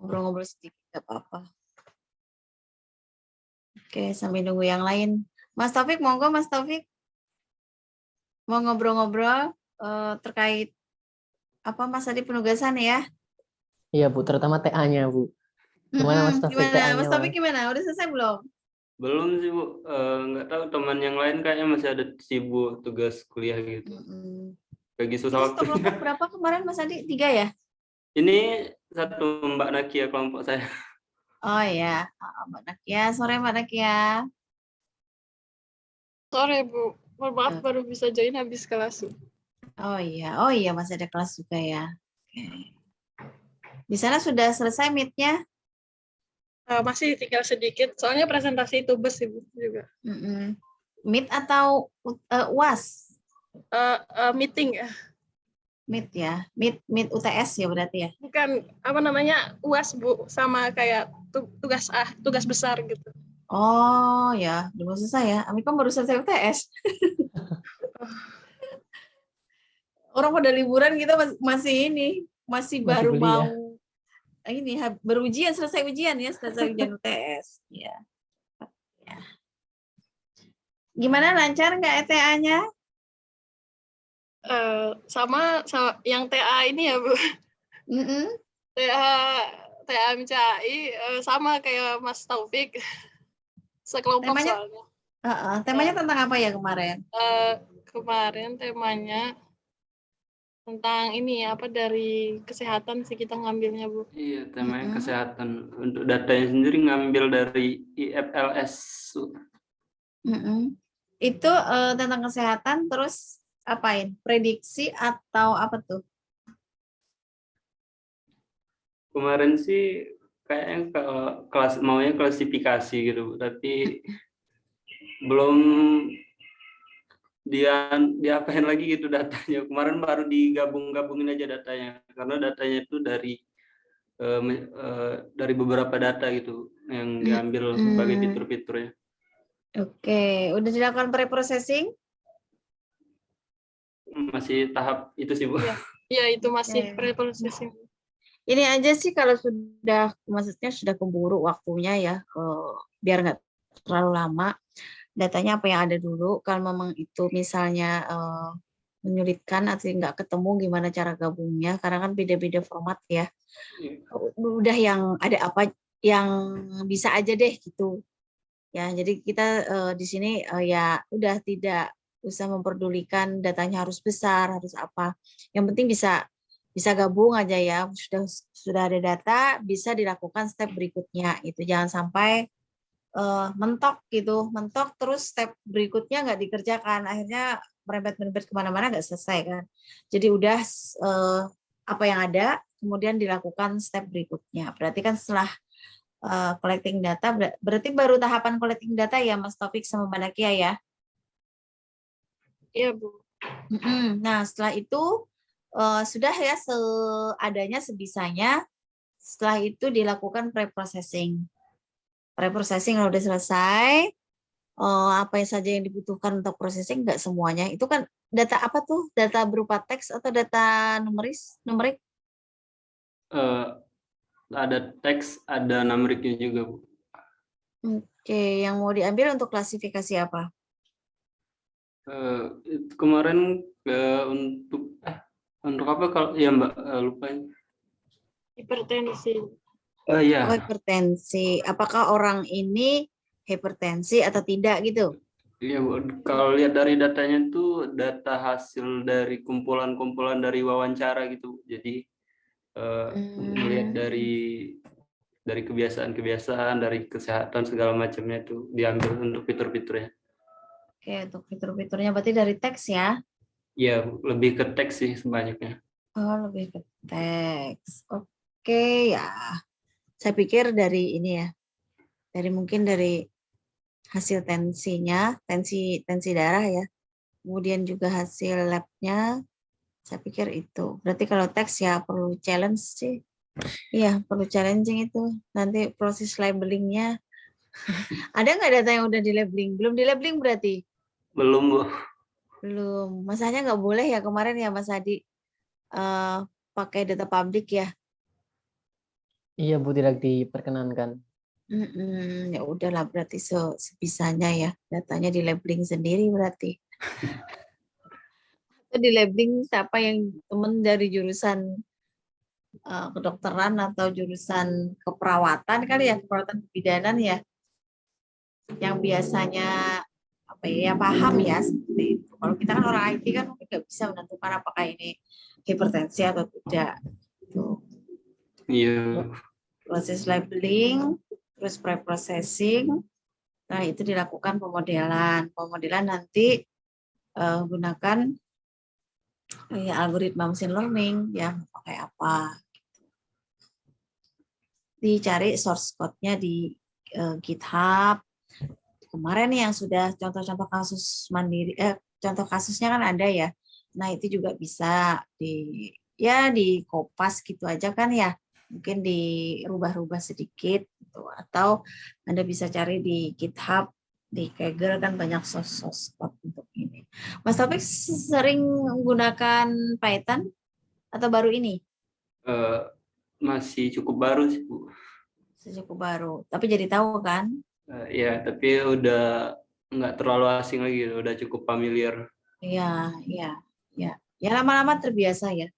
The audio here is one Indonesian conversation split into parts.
Ngobrol-ngobrol sedikit nggak apa-apa. Oke, sambil nunggu yang lain. Mas Taufik, monggo Mas Taufik. Mau ngobrol-ngobrol terkait apa Mas tadi penugasan ya? Iya Bu, terutama TA-nya Bu. Gimana Mas Taufik Gimana? TA-nya Mas Taufik Mas? gimana? Udah selesai belum? Belum sih Bu, nggak tahu teman yang lain kayaknya masih ada sibuk tugas kuliah gitu. Lagi susah Itu satu waktunya. kelompok berapa kemarin Mas Adi? 3 ya? Ini satu Mbak Nakia kelompok saya. Oh ya, Mbak Nakia. Sore Mbak Nakia. Sore Bu, mohon maaf baru bisa join habis kelas. Oh iya masih ada kelas juga ya. Oke. Di sana sudah selesai meet-nya? Masih tinggal sedikit, soalnya presentasi tugas Ibu juga. Meet atau UAS? Meeting ya. Meet ya, meet UTS ya berarti ya? Bukan, apa namanya, UAS Bu, sama kayak tugas besar gitu. Oh ya, belum selesai ya. Amikom baru selesai UTS. Orang pada liburan kita masih baru kuliah. mau ini berujian, selesai ujian ya, selesai ujian UTS. Ya. Gimana, lancar nggak ETA-nya? Sama yang TA ini ya Bu. TA MCAI sama kayak Mas Taufik. Sekelompok Temanya, soalnya. temanya tentang apa ya kemarin? Kemarin temanya tentang ini apa dari kesehatan sih kita ngambilnya Bu. Iya, temanya kesehatan. Untuk datanya sendiri ngambil dari IFLS. Itu tentang kesehatan, terus apain? Prediksi atau apa tuh? Kemarin sih kayaknya maunya klasifikasi gitu, tapi belum diapain lagi gitu datanya. Kemarin baru digabungin aja datanya, karena datanya itu dari beberapa data gitu yang diambil sebagai fitur-fiturnya. Oke, udah dilakukan pre-processing? Masih tahap itu sih Bu. Iya itu masih pre-processing. Ini aja sih kalau maksudnya sudah keburu waktunya ya, biar nggak terlalu lama. Datanya apa yang ada dulu. Kalau memang itu misalnya menyulitkan atau nggak ketemu gimana cara gabungnya, karena kan beda-beda format ya. Udah yang ada apa yang bisa aja deh gitu. Ya, jadi kita di sini ya udah tidak usah memperdulikan datanya harus besar, harus apa. Yang penting bisa gabung aja ya. Sudah ada data, bisa dilakukan step berikutnya. Itu jangan sampai mentok terus step berikutnya nggak dikerjakan, akhirnya merembet kemana-mana nggak selesai kan. Jadi udah apa yang ada kemudian dilakukan step berikutnya. Berarti kan setelah collecting data, berarti baru tahapan collecting data ya Mas Taufik sama Mbak Nakia ya? Iya Bu. Nah setelah itu sudah ya seadanya sebisanya, setelah itu dilakukan pre-processing. Pre-processing kalau udah selesai, apa yang saja yang dibutuhkan untuk processing, nggak semuanya. Itu kan data apa tuh? Data berupa teks atau data numerik? Ada teks, ada numeriknya juga Bu. Oke, yang mau diambil untuk klasifikasi apa? Kemarin untuk apa kalau ya Mbak lupa. Hipertensi. Iya. Hipertensi. Apakah orang ini hipertensi atau tidak gitu? Iya Bu, kalau lihat dari datanya itu data hasil dari kumpulan-kumpulan dari wawancara gitu. Jadi melihat dari kebiasaan-kebiasaan, dari kesehatan segala macamnya itu diambil untuk fitur-fiturnya. Oke, untuk fitur-fiturnya berarti dari teks ya? Iya, lebih ke teks sih sebanyaknya. Oh, lebih ke teks. Oke ya. Saya pikir dari ini ya. Mungkin dari hasil tensinya, tensi darah ya. Kemudian juga hasil labnya. Saya pikir itu. Berarti kalau teks ya perlu challenge sih. Iya, perlu challenging itu. Nanti proses labelingnya. Ada nggak data yang udah di labeling? Belum di labeling berarti? Belum Bu. Belum. Masanya nggak boleh ya kemarin ya Mas Adi pakai data publik ya? Iya Bu, tidak diperkenankan. Ya udahlah berarti sebisanya ya, datanya di labeling sendiri berarti. Atau di labeling siapa yang temen dari jurusan kedokteran atau jurusan keperawatan kali ya, keperawatan kebidanan ya, yang biasanya apa ya, paham ya seperti itu. Kalau kita kan orang IT kan mungkin nggak bisa menentukan apakah ini hipertensi atau tidak. Tuh. Iya. Proses labeling, terus pre-processing, nah itu dilakukan pemodelan. Pemodelan nanti gunakan ya, algoritma machine learning ya, pakai apa. Dicari source code-nya di GitHub. Kemarin nih yang sudah contoh-contoh kasus mandiri, contoh kasusnya kan ada ya. Nah itu juga bisa di kopas gitu aja kan ya. Mungkin dirubah-rubah sedikit gitu. Atau Anda bisa cari di GitHub, di Kaggle kan banyak source code untuk ini. Mas Taufik sering menggunakan Python atau baru ini? Masih cukup baru sih Bu. Cukup baru. Tapi jadi tahu kan? Ya, tapi udah nggak terlalu asing lagi, udah cukup familiar. Iya, iya, iya. Ya lama-lama terbiasa ya.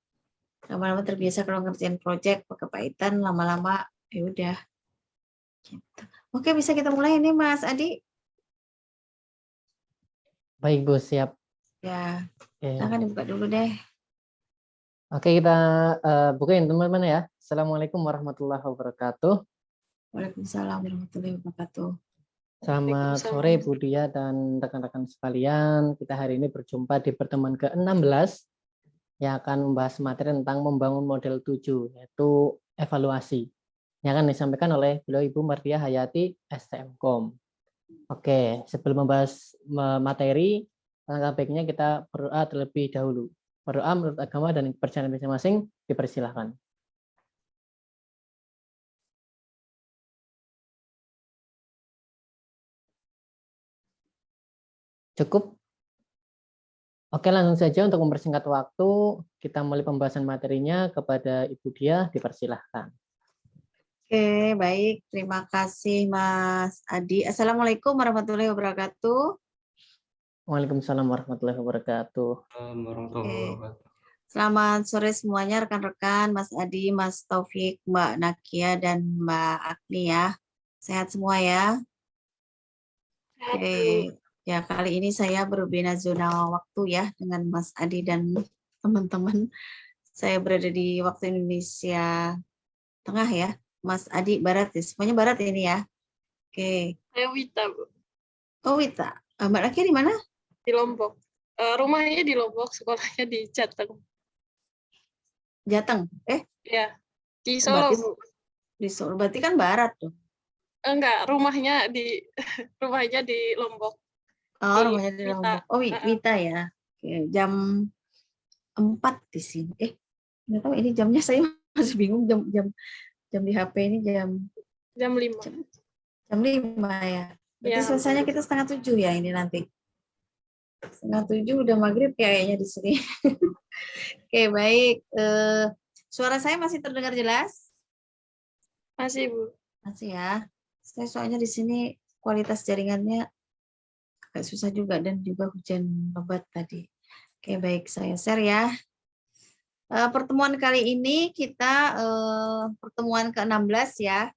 Lama-lama terbiasa kalau ngerjain project pakai Python, lama-lama ya udah. Gitu. Oke, bisa kita mulai ini Mas Adi. Baik Bu, siap. Ya, Oke, silakan dibuka dulu deh. Oke, kita bukain teman-teman ya. Assalamualaikum warahmatullahi wabarakatuh. Waalaikumsalam warahmatullahi wabarakatuh. Selamat sore Bu Dia dan rekan-rekan sekalian. Kita hari ini berjumpa di pertemuan ke-16 yang akan membahas materi tentang membangun model 7, yaitu evaluasi. Yang akan disampaikan oleh beliau Ibu Mardiah Hayati, STMkom. Oke, sebelum membahas materi, langkah baiknya kita berdoa terlebih dahulu. Berdoa menurut agama dan kepercayaan masing-masing, dipersilahkan. Cukup? Oke, langsung saja untuk mempersingkat waktu, kita mulai pembahasan materinya. Kepada Ibu Dia, dipersilahkan. Oke, baik. Terima kasih Mas Adi. Assalamualaikum warahmatullahi wabarakatuh. Waalaikumsalam warahmatullahi wabarakatuh. Oke. Selamat sore semuanya rekan-rekan, Mas Adi, Mas Taufik, Mbak Nakia, dan Mbak Agni ya. Sehat semua ya. Oke. Ya, kali ini saya berbeda zona waktu ya dengan Mas Adi dan teman-teman. Saya berada di waktu Indonesia Tengah ya. Mas Adi Barat ya. Semuanya Barat ini ya. Oke. Saya Wita, Bu. Oh, Wita. Mbak Nakia di mana? Di Lombok. Rumahnya di Lombok, sekolahnya di Jateng. Jateng. Ya, di Solo, berarti, Bu. di Solo. Berarti kan Barat tuh. Enggak, rumahnya di Lombok. Oh, rumahnya di Lombok. Oh, Wita ya. Oke, jam 4 di sini. Nggak tahu ini jamnya, saya masih bingung jam di HP ini jam 5. Jam 5 ya. Berarti Ya. selesainya kita 6:30 ya ini nanti. 6:30 udah maghrib kayaknya di sini. Oke, baik. Suara saya masih terdengar jelas? Masih, Bu. Masih ya. Saya soalnya di sini kualitas jaringannya agak susah juga dan juga hujan lebat tadi. Oke, baik, saya share ya. Pertemuan kali ini kita pertemuan ke-16 ya.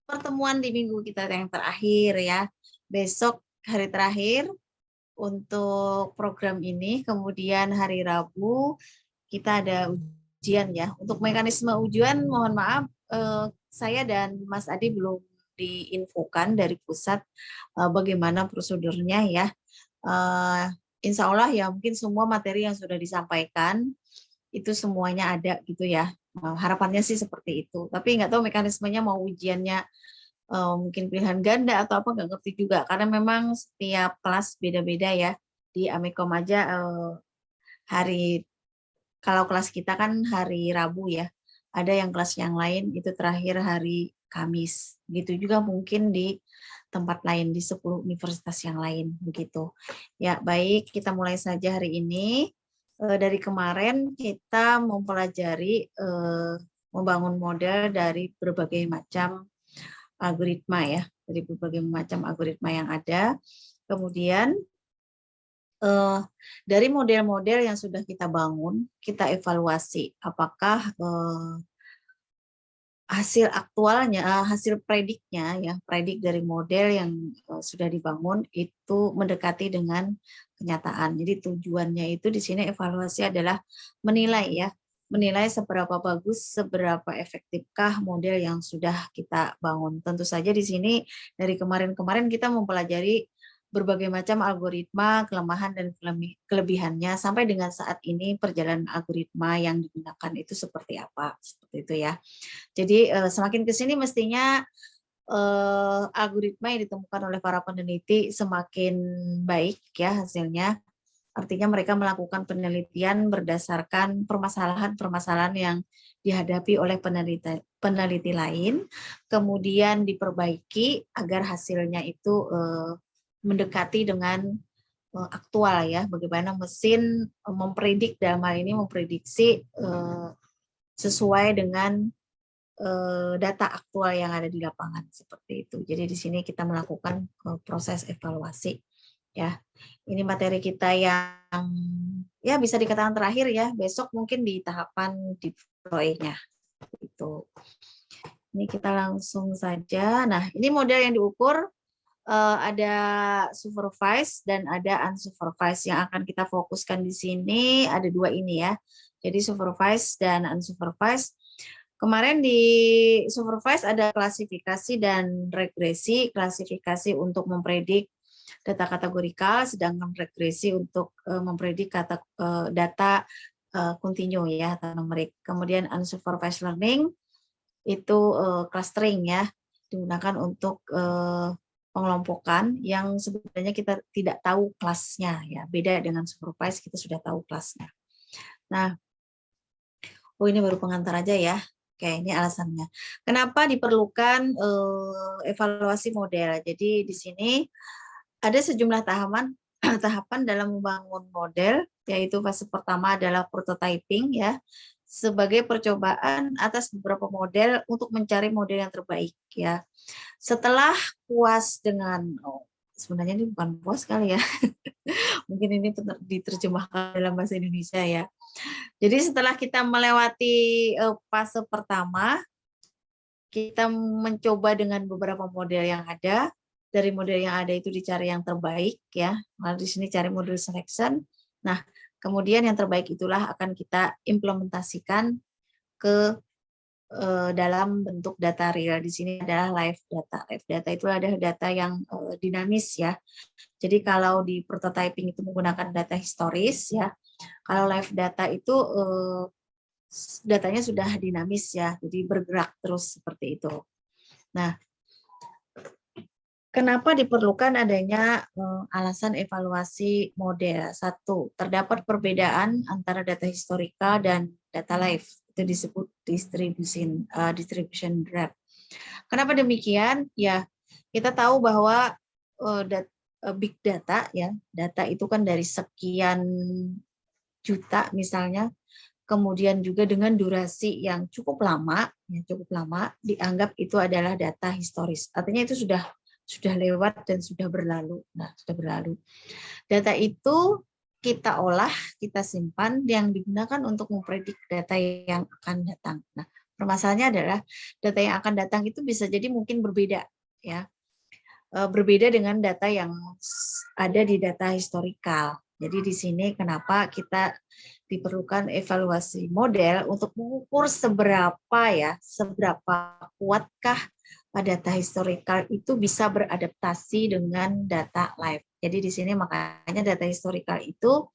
Pertemuan di minggu kita yang terakhir ya. Besok hari terakhir untuk program ini. Kemudian hari Rabu kita ada ujian ya. Untuk mekanisme ujian mohon maaf saya dan Mas Adi belum diinfokan dari pusat bagaimana prosedurnya ya. Insya Allah ya mungkin semua materi yang sudah disampaikan itu semuanya ada gitu ya. Harapannya sih seperti itu. Tapi nggak tahu mekanismenya mau ujiannya mungkin pilihan ganda atau apa nggak ngerti juga. Karena memang setiap kelas beda-beda ya. Di Amikom aja kalau kelas kita kan hari Rabu ya. Ada yang kelas yang lain itu terakhir hari Kamis. Gitu juga mungkin di tempat lain, di 10 universitas yang lain. Begitu. Ya, baik. Kita mulai saja hari ini. Dari kemarin kita mempelajari membangun model dari berbagai macam algoritma ya, dari berbagai macam algoritma yang ada. Kemudian dari model-model yang sudah kita bangun, kita evaluasi apakah hasil aktualnya, hasil prediknya ya, predik dari model yang sudah dibangun itu mendekati dengan kenyataan. Jadi tujuannya itu di sini evaluasi adalah menilai ya, menilai seberapa bagus, seberapa efektifkah model yang sudah kita bangun. Tentu saja di sini dari kemarin-kemarin kita mempelajari berbagai macam algoritma, kelemahan dan kelebihannya sampai dengan saat ini perjalanan algoritma yang digunakan itu seperti apa, seperti itu ya. Jadi semakin ke sini mestinya algoritma yang ditemukan oleh para peneliti semakin baik ya hasilnya. Artinya mereka melakukan penelitian berdasarkan permasalahan-permasalahan yang dihadapi oleh peneliti lain, kemudian diperbaiki agar hasilnya itu mendekati dengan aktual ya, bagaimana mesin mempredik, dalam hal ini memprediksi sesuai dengan data aktual yang ada di lapangan seperti itu. Jadi di sini kita melakukan proses evaluasi ya. Ini materi kita yang ya bisa dikatakan terakhir ya. Besok mungkin di tahapan deploy-nya itu. Ini kita langsung saja. Nah, ini model yang diukur ada supervised dan ada unsupervised. Yang akan kita fokuskan di sini ada dua ini ya. Jadi supervised dan unsupervised. Kemarin di supervised ada klasifikasi dan regresi. Klasifikasi untuk mempredik data kategorikal, sedangkan regresi untuk mempredik data kontinu ya, atau numerik. Kemudian unsupervised learning itu clustering ya, digunakan untuk pengelompokan yang sebenarnya kita tidak tahu kelasnya ya, beda dengan supervised kita sudah tahu kelasnya. Nah, ini baru pengantar aja ya. Oke, ini alasannya. Kenapa diperlukan evaluasi model? Jadi di sini ada sejumlah tahapan dalam membangun model, yaitu fase pertama adalah prototyping ya, sebagai percobaan atas beberapa model untuk mencari model yang terbaik ya. Setelah puas dengan sebenarnya ini bukan puas kali ya. Mungkin ini diterjemahkan dalam bahasa Indonesia ya. Jadi setelah kita melewati fase pertama, kita mencoba dengan beberapa model yang ada. Dari model yang ada itu dicari yang terbaik ya. Lalu di sini cari model selection. Nah, kemudian yang terbaik itulah akan kita implementasikan ke dalam bentuk data real. Di sini adalah live data. Live data itu adalah data yang dinamis ya. Jadi kalau di prototyping itu menggunakan data historis ya. Kalau live data itu datanya sudah dinamis ya. Jadi bergerak terus seperti itu. Nah, kenapa diperlukan adanya alasan evaluasi model? Satu, terdapat perbedaan antara data historical dan data live. Itu disebut distribution gap. Kenapa demikian? Ya, kita tahu bahwa big data ya, data itu kan dari sekian juta misalnya, kemudian juga dengan durasi yang cukup lama, dianggap itu adalah data historis. Artinya itu sudah lewat dan sudah berlalu. Nah, sudah berlalu. Data itu kita olah, kita simpan, yang digunakan untuk mempredik data yang akan datang. Nah, permasalahannya adalah data yang akan datang itu bisa jadi mungkin berbeda, ya, berbeda dengan data yang ada di data historikal. Jadi di sini kenapa kita diperlukan evaluasi model untuk mengukur seberapa kuatkah data historikal itu bisa beradaptasi dengan data live. Jadi di sini makanya data historikal itu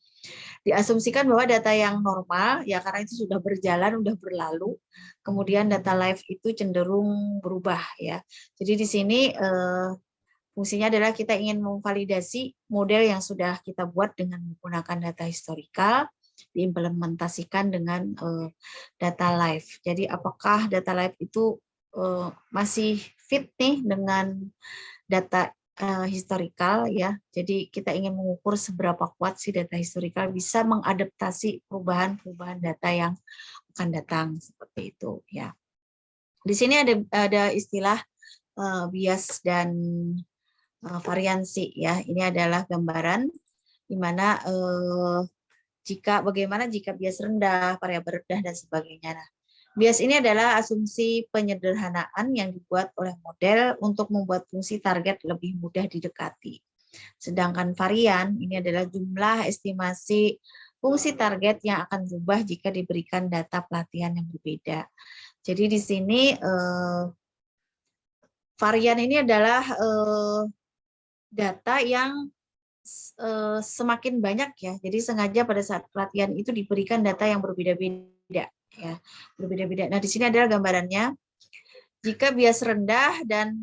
diasumsikan bahwa data yang normal ya karena itu sudah berjalan, sudah berlalu. Kemudian data live itu cenderung berubah ya. Jadi di sini fungsinya adalah kita ingin memvalidasi model yang sudah kita buat dengan menggunakan data historikal, diimplementasikan dengan data live. Jadi apakah data live itu masih fit nih dengan data historikal ya. Jadi kita ingin mengukur seberapa kuat si data historikal bisa mengadaptasi perubahan-perubahan data yang akan datang seperti itu ya. Di sini ada istilah bias dan variansi ya. Ini adalah gambaran di mana bagaimana jika bias rendah, variabel rendah dan sebagainya. Nah, bias ini adalah asumsi penyederhanaan yang dibuat oleh model untuk membuat fungsi target lebih mudah didekati. Sedangkan varian ini adalah jumlah estimasi fungsi target yang akan berubah jika diberikan data pelatihan yang berbeda. Jadi di sini varian ini adalah data yang semakin banyak ya. Jadi sengaja pada saat pelatihan itu diberikan data yang berbeda-beda ya, berbeda-beda. Nah, di sini adalah gambarannya. Jika bias rendah dan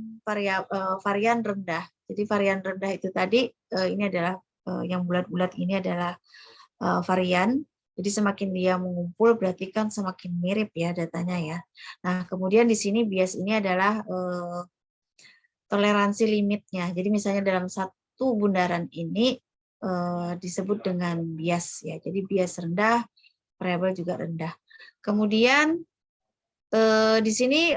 varian rendah. Jadi varian rendah itu tadi ini adalah yang bulat-bulat ini adalah varian. Jadi semakin dia mengumpul berarti kan semakin mirip ya datanya ya. Nah, kemudian di sini bias ini adalah toleransi limitnya. Jadi misalnya dalam satu bundaran ini disebut dengan bias ya. Jadi bias rendah, variabel juga rendah. Kemudian di sini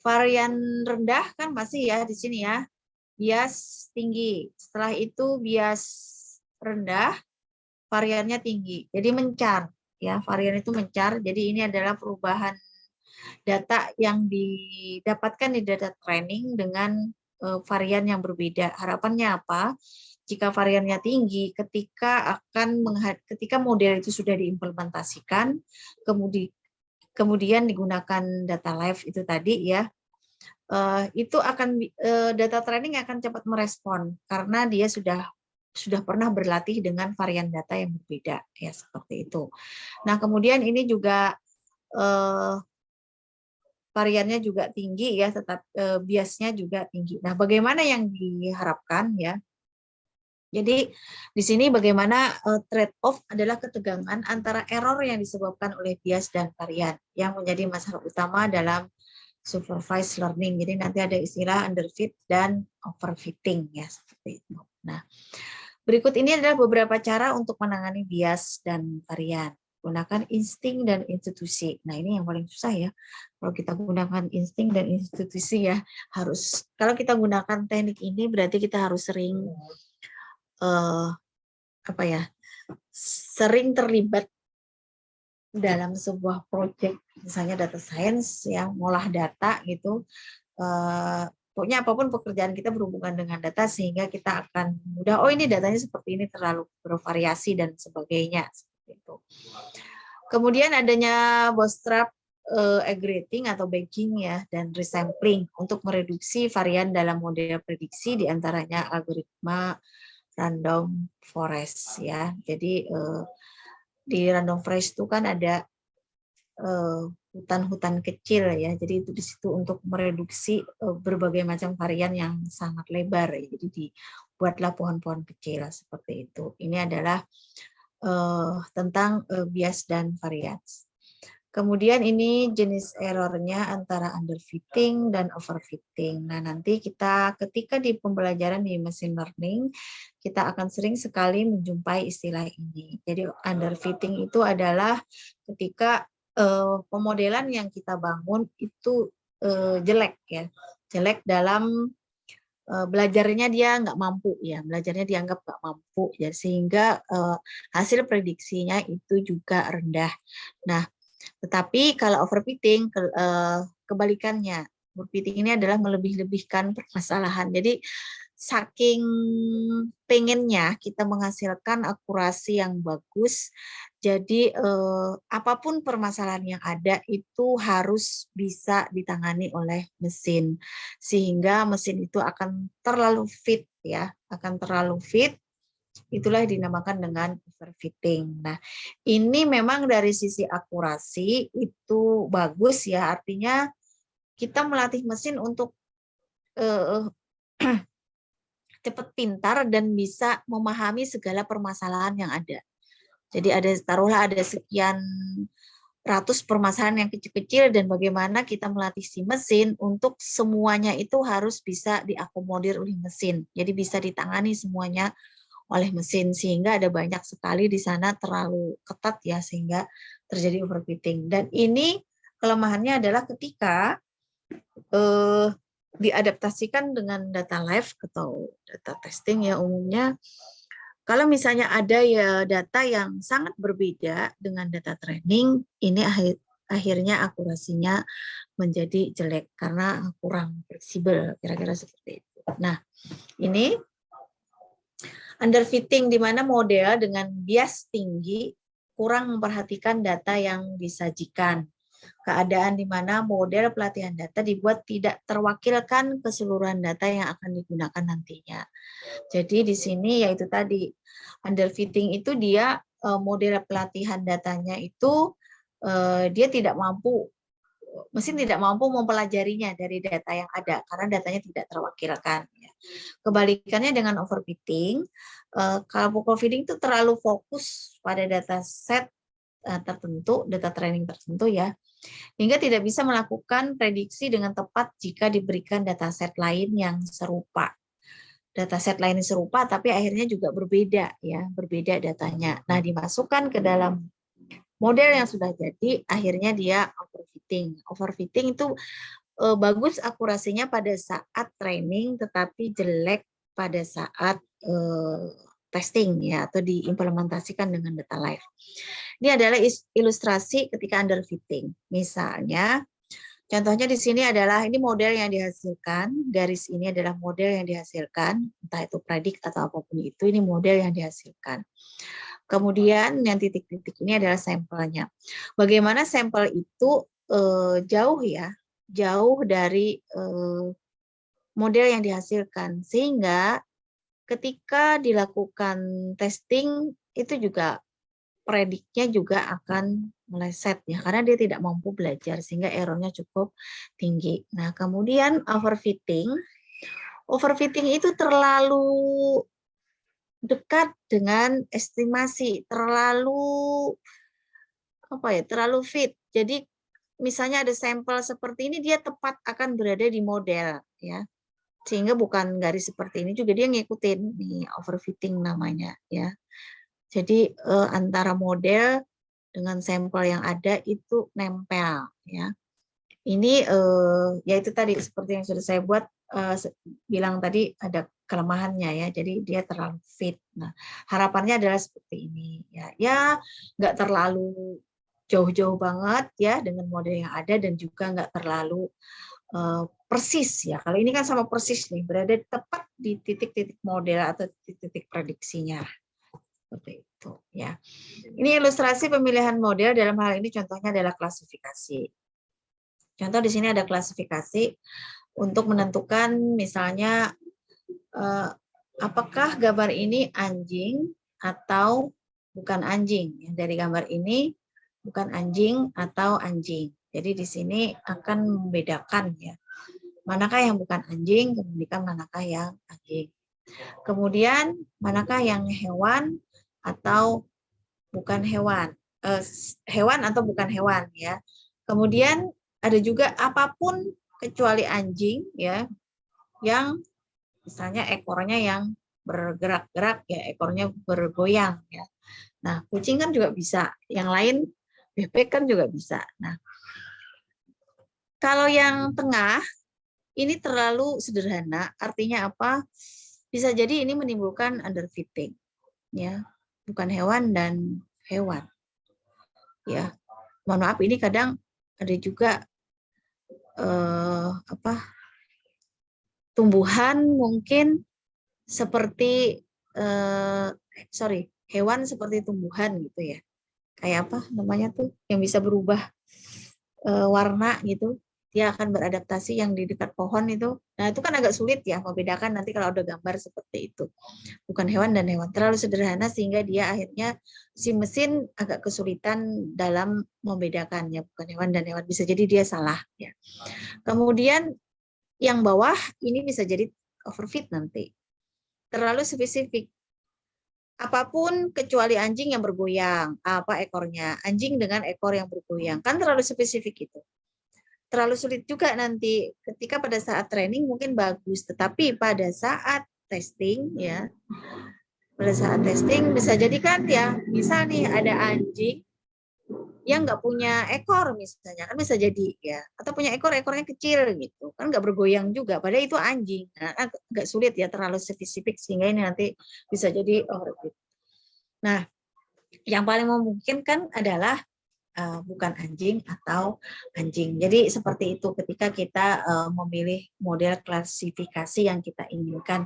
varian rendah kan masih ya di sini ya. Bias tinggi. Setelah itu bias rendah, variannya tinggi. Jadi mencar ya, varian itu mencar. Jadi ini adalah perubahan data yang didapatkan di data training dengan varian yang berbeda. Harapannya apa? Jika variannya tinggi, ketika model itu sudah diimplementasikan, kemudian digunakan data live itu tadi ya, itu akan data training akan cepat merespon karena dia sudah pernah berlatih dengan varian data yang berbeda ya, seperti itu. Nah, kemudian ini juga variannya juga tinggi ya, tetap biasnya juga tinggi. Nah, bagaimana yang diharapkan ya? Jadi di sini bagaimana trade-off adalah ketegangan antara error yang disebabkan oleh bias dan varian yang menjadi masalah utama dalam supervised learning. Jadi nanti ada istilah underfit dan overfitting ya, seperti itu. Nah, berikut ini adalah beberapa cara untuk menangani bias dan varian. Gunakan insting dan institusi. Nah, ini yang paling susah ya. Kalau kita gunakan insting dan institusi ya, kalau kita gunakan teknik ini berarti kita harus sering sering terlibat dalam sebuah proyek, misalnya data science yang ngolah data gitu. Pokoknya apapun pekerjaan kita berhubungan dengan data sehingga kita akan mudah, oh ini datanya seperti ini, terlalu bervariasi dan sebagainya. Seperti itu. Kemudian adanya bootstrap aggregating atau bagging ya, dan resampling untuk mereduksi varian dalam model prediksi, diantaranya algoritma random forest ya. Jadi di random forest itu kan ada hutan-hutan kecil ya. Jadi itu di situ untuk mereduksi berbagai macam varian yang sangat lebar ya. Jadi dibuatlah pohon-pohon kecil seperti itu. Ini adalah tentang bias dan varians. Kemudian ini jenis errornya antara underfitting dan overfitting. Nah, nanti ketika di pembelajaran di machine learning, kita akan sering sekali menjumpai istilah ini. Jadi underfitting itu adalah ketika pemodelan yang kita bangun itu jelek ya. Jelek dalam belajarnya dia nggak mampu ya, belajarnya dianggap nggak mampu ya, sehingga hasil prediksinya itu juga rendah. Nah, tetapi kalau overfitting kebalikannya. Overfitting ini adalah melebih-lebihkan permasalahan. Jadi saking pengennya kita menghasilkan akurasi yang bagus, jadi apapun permasalahan yang ada itu harus bisa ditangani oleh mesin, sehingga mesin itu akan terlalu fit ya, akan terlalu fit. Itulah yang dinamakan dengan overfitting. Nah, ini memang dari sisi akurasi itu bagus ya, artinya kita melatih mesin untuk cepat pintar dan bisa memahami segala permasalahan yang ada. Jadi taruhlah ada sekian ratus permasalahan yang kecil-kecil, dan bagaimana kita melatih si mesin untuk semuanya itu harus bisa diakomodir oleh mesin. Jadi bisa ditangani semuanya oleh mesin, sehingga ada banyak sekali di sana terlalu ketat ya, sehingga terjadi overfitting. Dan ini kelemahannya adalah ketika diadaptasikan dengan data live atau data testing ya, umumnya kalau misalnya ada ya data yang sangat berbeda dengan data training, ini akhirnya akurasinya menjadi jelek karena kurang fleksibel, kira-kira seperti itu. Nah, ini underfitting, di mana model dengan bias tinggi kurang memperhatikan data yang disajikan. Keadaan di mana model pelatihan data dibuat tidak terwakilkan keseluruhan data yang akan digunakan nantinya. Jadi di sini yaitu tadi underfitting itu dia model pelatihan datanya itu dia tidak mampu, mesin tidak mampu mempelajarinya dari data yang ada karena datanya tidak terwakilkan. Kebalikannya dengan overfitting, kalau overfitting itu terlalu fokus pada data set tertentu, data training tertentu ya, hingga tidak bisa melakukan prediksi dengan tepat jika diberikan dataset lain yang serupa. Dataset lain yang serupa, tapi akhirnya juga berbeda ya, berbeda datanya. Nah, dimasukkan ke dalam model yang sudah jadi, akhirnya dia overfitting. Overfitting itu bagus akurasinya pada saat training, tetapi jelek pada saat testing ya, atau diimplementasikan dengan data live. Ini adalah ilustrasi ketika underfitting. Misalnya, contohnya di sini adalah ini model yang dihasilkan, garis ini adalah model yang dihasilkan, entah itu predik atau apapun itu, ini model yang dihasilkan. Kemudian yang titik-titik ini adalah sampelnya. Bagaimana sampel itu jauh ya, jauh dari model yang dihasilkan, sehingga ketika dilakukan testing itu juga prediknya juga akan meleset ya, karena dia tidak mampu belajar sehingga errornya cukup tinggi. Nah, kemudian overfitting itu terlalu dekat dengan estimasi, terlalu terlalu fit. Jadi misalnya ada sampel seperti ini, dia tepat akan berada di model ya, sehingga bukan garis seperti ini juga dia ngikutin, nih overfitting namanya ya. Jadi antara model dengan sampel yang ada itu nempel ya. Ini ya itu tadi seperti yang sudah saya buat bilang tadi, ada kelemahannya ya. Jadi dia terlalu fit. Nah, harapannya adalah seperti ini ya. Ya nggak terlalu jauh-jauh banget ya dengan model yang ada, dan juga nggak terlalu persis ya. Kalau ini kan sama persis nih, berada tepat di titik-titik model atau titik-titik prediksinya. Seperti itu ya. Ini ilustrasi pemilihan model, dalam hal ini contohnya adalah klasifikasi. Contoh di sini ada klasifikasi untuk menentukan misalnya apakah gambar ini anjing atau bukan anjing. Dari gambar ini bukan anjing atau anjing. Jadi di sini akan membedakan ya, manakah yang bukan anjing, kemudian manakah yang anjing. Kemudian manakah yang hewan atau bukan hewan, hewan atau bukan hewan ya. Kemudian ada juga apapun kecuali anjing ya, yang misalnya ekornya yang bergerak-gerak ya, ekornya bergoyang ya. Nah, kucing kan juga bisa, yang lain bebek kan juga bisa. Nah, kalau yang tengah ini terlalu sederhana, artinya apa? Bisa jadi ini menimbulkan underfitting ya, bukan hewan dan hewan. Ya, mohon maaf, ini kadang ada juga tumbuhan mungkin seperti hewan seperti tumbuhan gitu ya. Kayak apa namanya tuh yang bisa berubah warna gitu. Dia akan beradaptasi yang di dekat pohon itu. Nah, itu kan agak sulit ya membedakan nanti kalau ada gambar seperti itu. Bukan hewan dan hewan. Terlalu sederhana sehingga dia akhirnya si mesin agak kesulitan dalam membedakannya, bukan hewan dan hewan. Bisa jadi dia salah ya. Kemudian yang bawah ini bisa jadi overfit nanti. Terlalu spesifik. Apapun kecuali anjing yang bergoyang, apa ekornya? Anjing dengan ekor yang bergoyang. Kan terlalu spesifik itu. Terlalu sulit juga nanti ketika pada saat training mungkin bagus, tetapi pada saat testing ya pada saat testing bisa jadi kan ya, misal nih ada anjing yang nggak punya ekor misalnya, kan bisa jadi ya, atau punya ekor, ekornya kecil gitu, kan nggak bergoyang juga, padahal itu anjing. Nah, agak sulit ya, terlalu spesifik sehingga ini nanti bisa jadi overfit. Nah, yang paling memungkinkan adalah bukan anjing atau anjing. Jadi seperti itu ketika kita memilih model klasifikasi yang kita inginkan.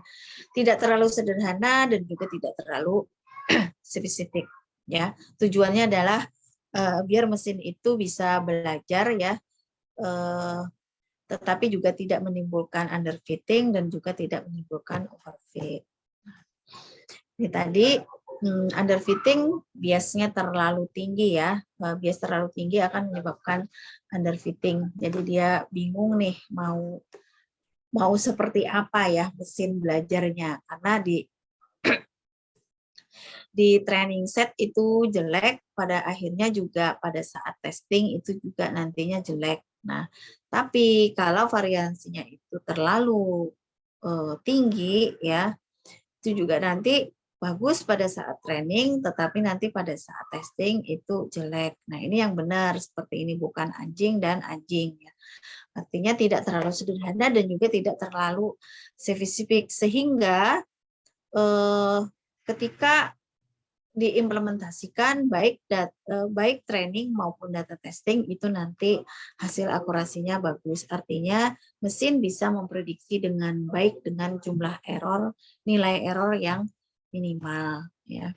Tidak terlalu sederhana dan juga tidak terlalu spesifik. Ya, tujuannya adalah biar mesin itu bisa belajar ya, tetapi juga tidak menimbulkan underfitting dan juga tidak menimbulkan overfit. Ini tadi underfitting biasnya terlalu tinggi ya, bias terlalu tinggi akan menyebabkan underfitting. Jadi dia bingung nih mau seperti apa ya mesin belajarnya, karena di training set itu jelek, pada akhirnya juga pada saat testing itu juga nantinya jelek. Nah, tapi kalau variansinya itu terlalu tinggi ya, itu juga nanti bagus pada saat training, tetapi nanti pada saat testing itu jelek. Nah, ini yang benar, seperti ini, bukan anjing dan anjing. Ya. Artinya tidak terlalu sederhana dan juga tidak terlalu spesifik, sehingga ketika diimplementasikan baik training maupun data testing itu nanti hasil akurasinya bagus. Artinya mesin bisa memprediksi dengan baik dengan jumlah error, nilai error yang minimal ya.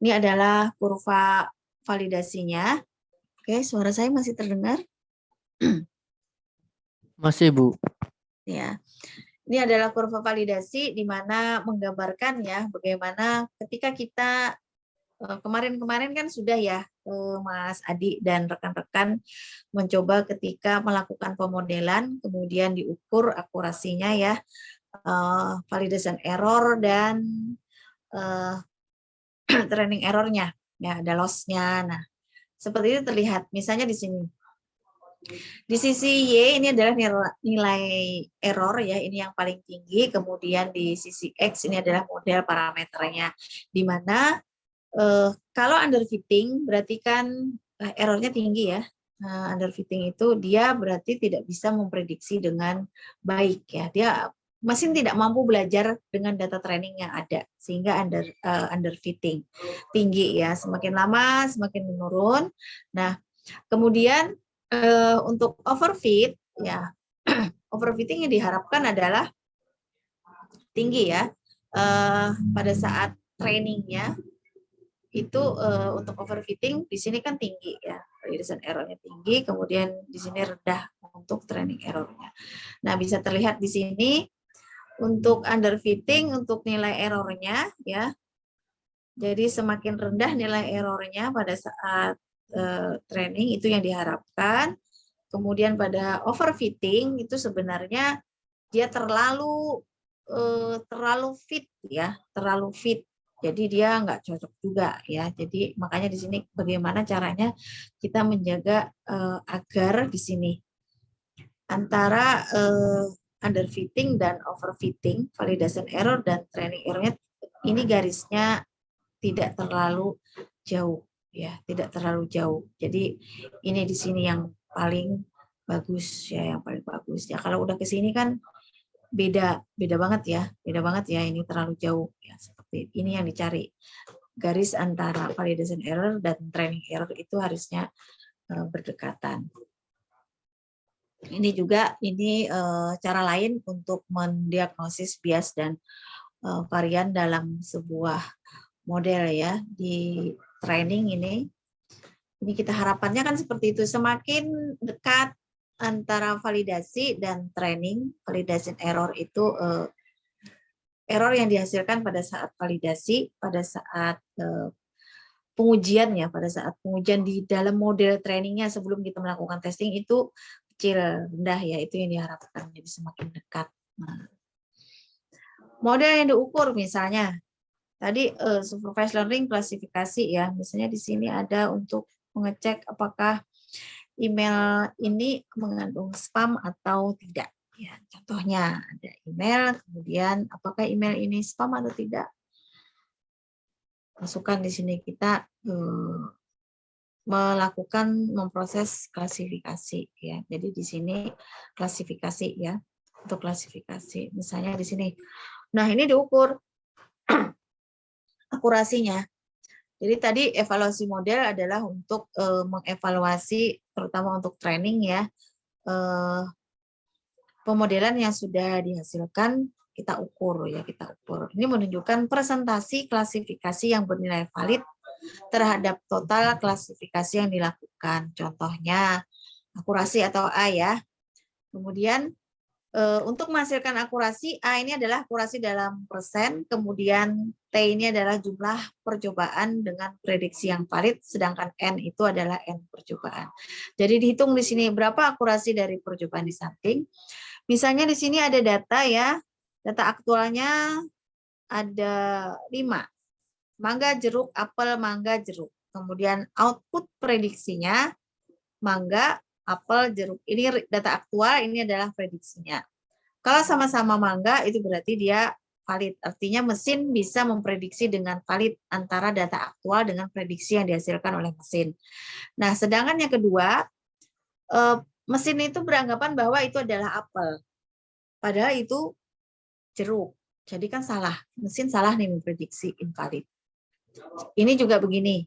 Ini adalah kurva validasinya. Oke, suara saya masih terdengar? Masih, Bu. Ya. Ini adalah kurva validasi di mana menggambarkan ya bagaimana ketika kita kemarin-kemarin kan sudah ya Mas Adi dan rekan-rekan mencoba ketika melakukan pemodelan, kemudian diukur akurasinya ya, validation error dan training errornya, ya ada loss-nya. Nah, seperti itu terlihat. Misalnya di sini, di sisi Y ini adalah nilai error ya, ini yang paling tinggi. Kemudian di sisi X ini adalah model parameternya, di mana kalau underfitting berarti kan errornya tinggi ya. Underfitting itu dia berarti tidak bisa memprediksi dengan baik ya. Dia mesin tidak mampu belajar dengan data training yang ada sehingga underfitting tinggi ya. Semakin lama semakin menurun. Nah, kemudian untuk overfit ya, overfitting yang diharapkan adalah tinggi ya. Pada saat trainingnya itu untuk overfitting di sini kan tinggi ya, validation errornya tinggi, kemudian di sini rendah untuk training errornya. Nah, bisa terlihat di sini untuk underfitting untuk nilai errornya ya. Jadi semakin rendah nilai errornya pada saat training itu yang diharapkan. Kemudian pada overfitting itu sebenarnya dia terlalu fit ya, terlalu fit. Jadi dia nggak cocok juga ya. Jadi makanya di sini bagaimana caranya kita menjaga agar di sini antara underfitting dan overfitting, validation error dan training errornya ini garisnya tidak terlalu jauh ya, tidak terlalu jauh. Jadi ini di sini yang paling bagus ya, yang paling bagus ya. Kalau udah ke sini kan beda banget ya, ini terlalu jauh ya, seperti ini yang dicari, garis antara validation error dan training error itu harusnya berdekatan. Ini juga cara lain untuk mendiagnosis bias dan varian dalam sebuah model ya. Di training ini kita harapannya kan seperti itu, semakin dekat antara validasi dan training, validation error itu error yang dihasilkan pada saat validasi, pada saat pengujian ya, pada saat pengujian di dalam model trainingnya sebelum kita melakukan testing itu kecil, rendah ya, itu yang diharapkan jadi semakin dekat. Nah, model yang diukur misalnya tadi supervised learning klasifikasi ya, misalnya di sini ada untuk mengecek apakah email ini mengandung spam atau tidak. Ya, contohnya ada email, kemudian apakah email ini spam atau tidak. masukkan di sini kita memproses klasifikasi ya. Jadi di sini klasifikasi ya, untuk klasifikasi. Misalnya di sini. Nah, ini diukur akurasinya. Jadi tadi evaluasi model adalah untuk mengevaluasi terutama untuk training ya. Pemodelan yang sudah dihasilkan kita ukur ya, kita ukur. Ini menunjukkan presentasi klasifikasi yang bernilai valid terhadap total klasifikasi yang dilakukan. Contohnya akurasi atau A ya. Kemudian untuk menghasilkan akurasi, A ini adalah akurasi dalam persen, kemudian T ini adalah jumlah percobaan dengan prediksi yang valid, sedangkan N itu adalah N percobaan. Jadi dihitung di sini berapa akurasi dari percobaan di samping. Misalnya di sini ada data ya, data aktualnya ada 5. Mangga, jeruk, apel, mangga, jeruk. Kemudian output prediksinya, mangga, apel, jeruk. Ini data aktual, ini adalah prediksinya. Kalau sama-sama mangga, itu berarti dia valid. Artinya mesin bisa memprediksi dengan valid antara data aktual dengan prediksi yang dihasilkan oleh mesin. Nah, sedangkan yang kedua, mesin itu beranggapan bahwa itu adalah apel. Padahal itu jeruk. Jadi kan salah. Mesin salah nih memprediksi invalid. Ini juga begini.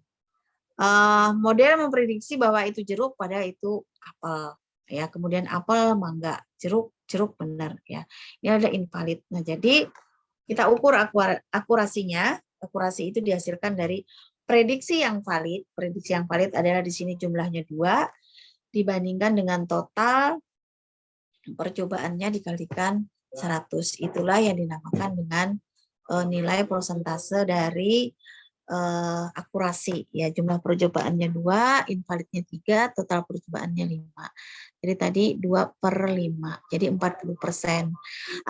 Model memprediksi bahwa itu jeruk padahal itu apel. Ya, kemudian apel, mangga, jeruk benar ya. Ini ada invalid. Nah, jadi kita ukur akurasinya. Akurasi itu dihasilkan dari prediksi yang valid. Prediksi yang valid adalah di sini jumlahnya 2 dibandingkan dengan total percobaannya dikalikan 100. Itulah yang dinamakan dengan nilai persentase dari akurasi ya. Jumlah percobaannya 2, invalidnya 3, total percobaannya 5. Jadi tadi 2/5, jadi 40%.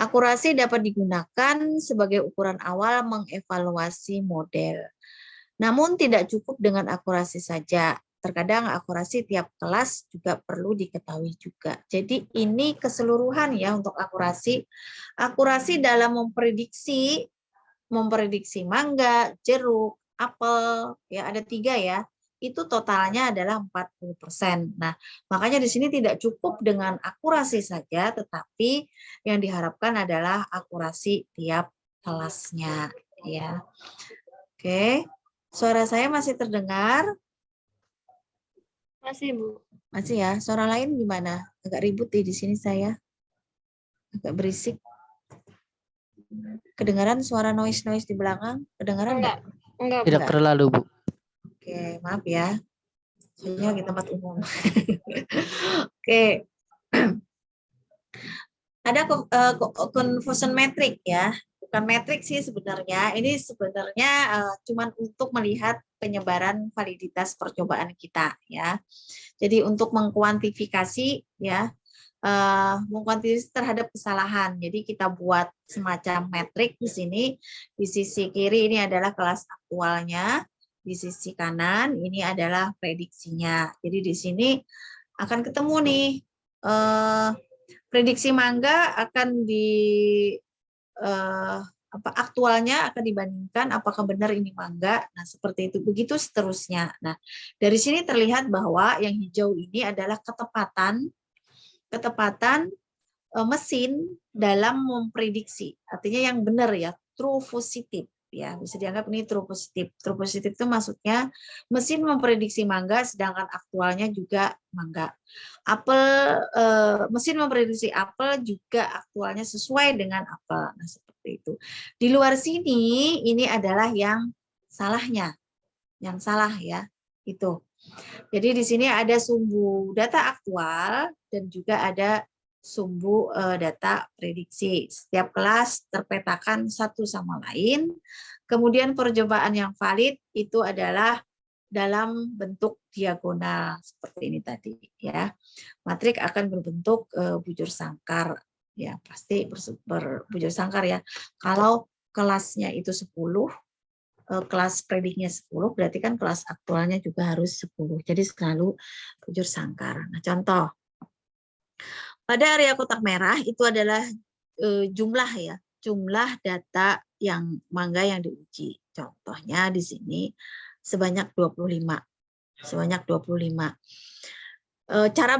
Akurasi dapat digunakan sebagai ukuran awal mengevaluasi model. Namun tidak cukup dengan akurasi saja. Terkadang akurasi tiap kelas juga perlu diketahui juga. Jadi ini keseluruhan ya untuk akurasi. Akurasi dalam memprediksi mangga, jeruk, apel, ya ada 3 ya. Itu totalnya adalah 40%. Nah, makanya di sini tidak cukup dengan akurasi saja, tetapi yang diharapkan adalah akurasi tiap kelasnya ya. Oke. Suara saya masih terdengar? Masih, Bu. Masih ya. Suara lain gimana? Agak ribut di sini saya. Agak berisik. Kedengaran suara noise di belakang? Kedengaran enggak? Enggak, Bu. Tidak terlalu, Bu. Oke, maaf ya. Saya di tempat umum. Oke. Ada confusion metric ya. Bukan metrik sih sebenarnya. Ini sebenarnya cuman untuk melihat penyebaran validitas percobaan kita ya. Jadi untuk mengkuantifikasi ya, mengkuantifikasi terhadap kesalahan. Jadi kita buat semacam metrik di sini. Di sisi kiri ini adalah kelas aktualnya, di sisi kanan ini adalah prediksinya. Jadi di sini akan ketemu nih prediksi mangga akan aktualnya akan dibandingkan apakah benar ini mangga. Nah, seperti itu. Begitu seterusnya. Nah, dari sini terlihat bahwa yang hijau ini adalah ketepatan mesin dalam memprediksi. Artinya yang benar ya, true positif ya. Bisa dianggap ini true positif. True positif itu maksudnya mesin memprediksi mangga sedangkan aktualnya juga mangga. Mesin memprediksi apel juga aktualnya sesuai dengan apel. Nah, seperti itu. Di luar sini ini adalah yang salahnya. Yang salah ya, itu. Jadi di sini ada sumbu data aktual dan juga ada sumbu data prediksi. Setiap kelas terpetakan satu sama lain. Kemudian percobaan yang valid itu adalah dalam bentuk diagonal seperti ini tadi ya. Matrik akan berbentuk bujur sangkar ya, pasti berbujur sangkar ya. Kalau kelasnya itu 10, kelas prediknya 10, berarti kan kelas aktualnya juga harus 10. Jadi selalu bujur sangkar. Nah, contoh. Pada area kotak merah itu adalah jumlah ya, jumlah data yang mangga yang diuji. Contohnya di sini sebanyak 25. Sebanyak 25. Cara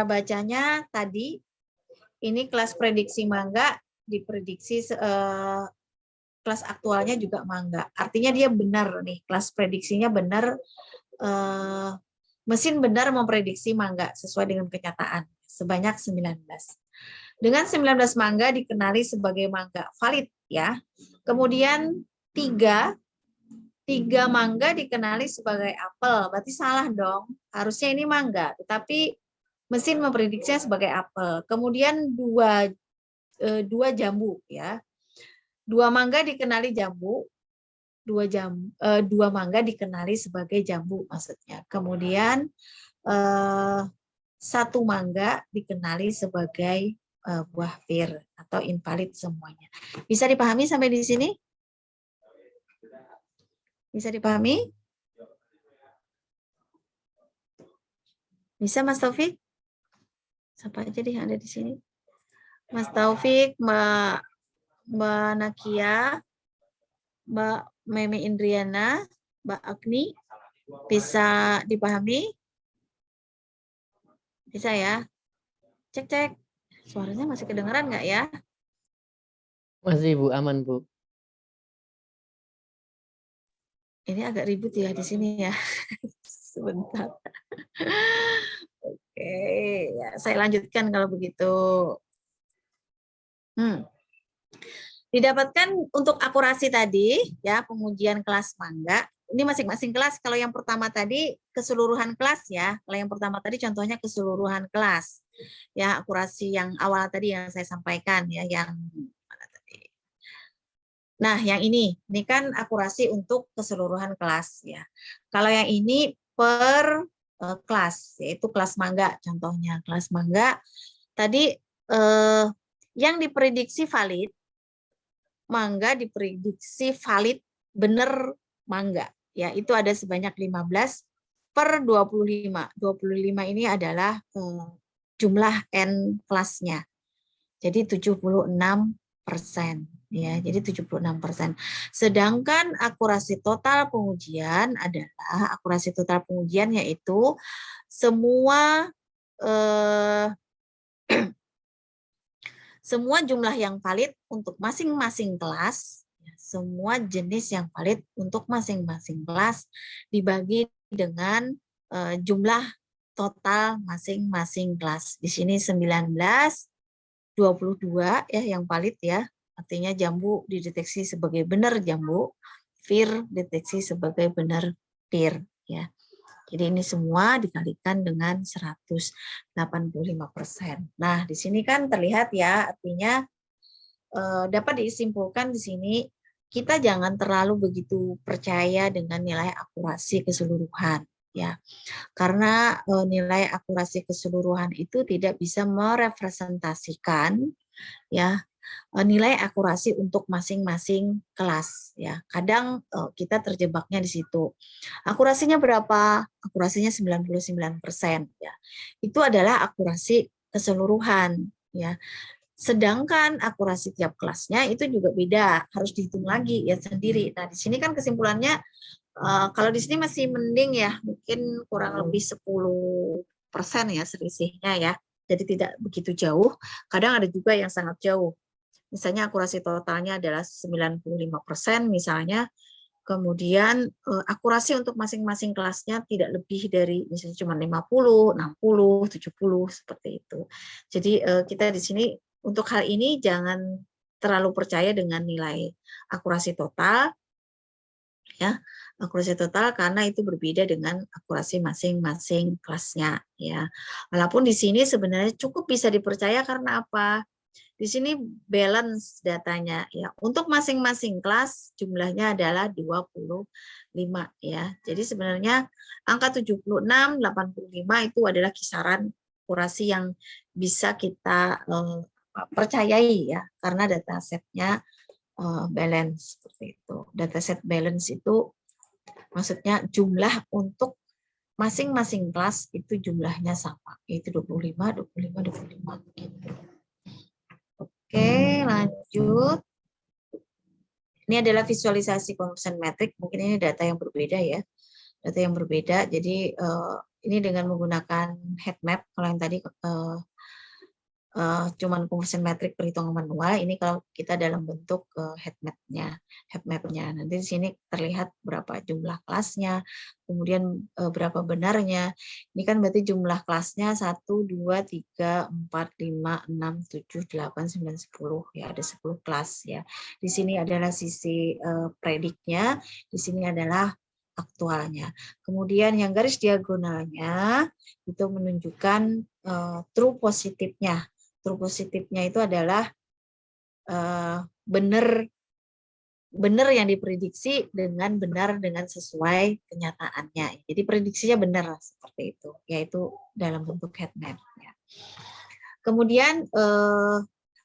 bacanya tadi ini kelas prediksi mangga, diprediksi kelas aktualnya juga mangga. Artinya dia benar nih, kelas prediksinya benar, mesin benar memprediksi mangga sesuai dengan kenyataan sebanyak 19. Dengan 19 mangga dikenali sebagai mangga valid ya. Kemudian 3 mangga dikenali sebagai apel. Berarti salah dong. Harusnya ini mangga, tetapi mesin memprediksinya sebagai apel. Kemudian 2 jambu ya. 2 mangga dikenali jambu. 2 mangga dikenali sebagai jambu maksudnya. Kemudian 1 mangga dikenali sebagai buah pir atau invalid semuanya. Bisa dipahami sampai di sini? Bisa dipahami? Bisa Mas Taufik? Siapa aja deh yang ada di sini? Mas Taufik, Mbak Nakia, Mbak Meme Indriana, Mbak Agni, bisa dipahami? Bisa ya? Cek. Suaranya masih kedengeran nggak ya? Masih Bu, aman Bu. Ini agak ribut ya di sini ya. Sebentar. Oke, ya, saya lanjutkan kalau begitu. Didapatkan untuk akurasi tadi ya, pengujian kelas mangga. Ini masing-masing kelas. Kalau yang pertama tadi keseluruhan kelas ya. Kalau yang pertama tadi contohnya keseluruhan kelas. Ya, akurasi yang awal tadi yang saya sampaikan ya, yang mana tadi. Nah, yang ini kan akurasi untuk keseluruhan kelas ya. Kalau yang ini per kelas, yaitu kelas mangga contohnya. Kelas mangga tadi yang diprediksi valid, mangga diprediksi valid benar mangga. Ya, itu ada sebanyak 15 per 25. 25 ini adalah jumlah N kelasnya. Jadi 76%. Ya, jadi 76%. Sedangkan akurasi total pengujian adalah akurasi total pengujian yaitu semua semua jumlah yang valid untuk masing-masing kelas, semua jenis yang valid untuk masing-masing kelas dibagi dengan jumlah total masing-masing kelas. Di sini 19, 22 ya yang valid ya. Artinya jambu dideteksi sebagai benar jambu, pir deteksi sebagai benar pir ya. Jadi ini semua dikalikan dengan 185%. Nah, di sini kan terlihat ya, artinya dapat disimpulkan di sini kita jangan terlalu begitu percaya dengan nilai akurasi keseluruhan ya. Karena nilai akurasi keseluruhan itu tidak bisa merepresentasikan ya nilai akurasi untuk masing-masing kelas ya. Kadang kita terjebaknya di situ. Akurasinya berapa? Akurasinya 99% ya. Itu adalah akurasi keseluruhan ya. Sedangkan akurasi tiap kelasnya itu juga beda, harus dihitung lagi ya sendiri. Nah, di sini kan kesimpulannya kalau di sini masih mending ya, mungkin kurang lebih 10% ya selisihnya ya. Jadi tidak begitu jauh. Kadang ada juga yang sangat jauh. Misalnya akurasi totalnya adalah 95% misalnya, kemudian akurasi untuk masing-masing kelasnya tidak lebih dari misalnya cuma 50, 60, 70 seperti itu. Jadi kita di sini untuk hal ini jangan terlalu percaya dengan nilai akurasi total ya. Akurasi total karena itu berbeda dengan akurasi masing-masing kelasnya ya. Walaupun di sini sebenarnya cukup bisa dipercaya karena apa? Di sini balance datanya ya. Untuk masing-masing kelas jumlahnya adalah 25 ya. Jadi sebenarnya angka 76, 85 itu adalah kisaran akurasi yang bisa kita percayai ya karena datasetnya balance seperti itu. Dataset balance itu maksudnya jumlah untuk masing-masing kelas itu jumlahnya sama, yaitu 25, 25, 25 gitu. Oke, lanjut. Ini adalah visualisasi conversion metric. Mungkin ini data yang berbeda ya, data yang berbeda. Jadi ini dengan menggunakan heat map. Kalau yang tadi cuman conversion metric perhitungan manual, ini kalau kita dalam bentuk heat map-nya. Nanti di sini terlihat berapa jumlah kelasnya, kemudian berapa benarnya. Ini kan berarti jumlah kelasnya 1, 2, 3, 4, 5, 6, 7, 8, 9, 10. Ya, ada 10 kelas ya. Di sini adalah sisi prediknya, di sini adalah aktualnya. Kemudian yang garis diagonalnya itu menunjukkan true positifnya. True positifnya itu adalah benar yang diprediksi dengan benar dengan sesuai kenyataannya. Jadi prediksinya benar seperti itu, yaitu dalam bentuk heat map. Ya. Kemudian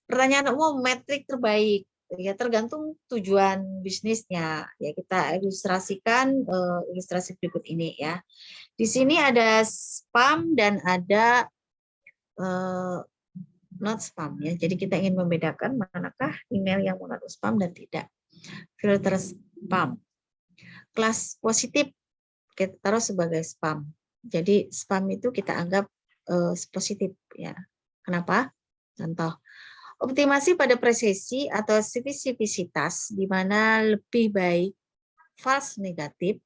pertanyaan umum, metrik terbaik ya tergantung tujuan bisnisnya. Ya kita ilustrasikan ilustrasi berikut ini ya. Di sini ada spam dan ada not spam ya. Jadi kita ingin membedakan manakah email yang mengandung spam dan tidak. Filter spam. Kelas positif kita taruh sebagai spam. Jadi spam itu kita anggap positif ya. Kenapa? Contoh, optimasi pada presisi atau spesifisitas di mana lebih baik false negatif,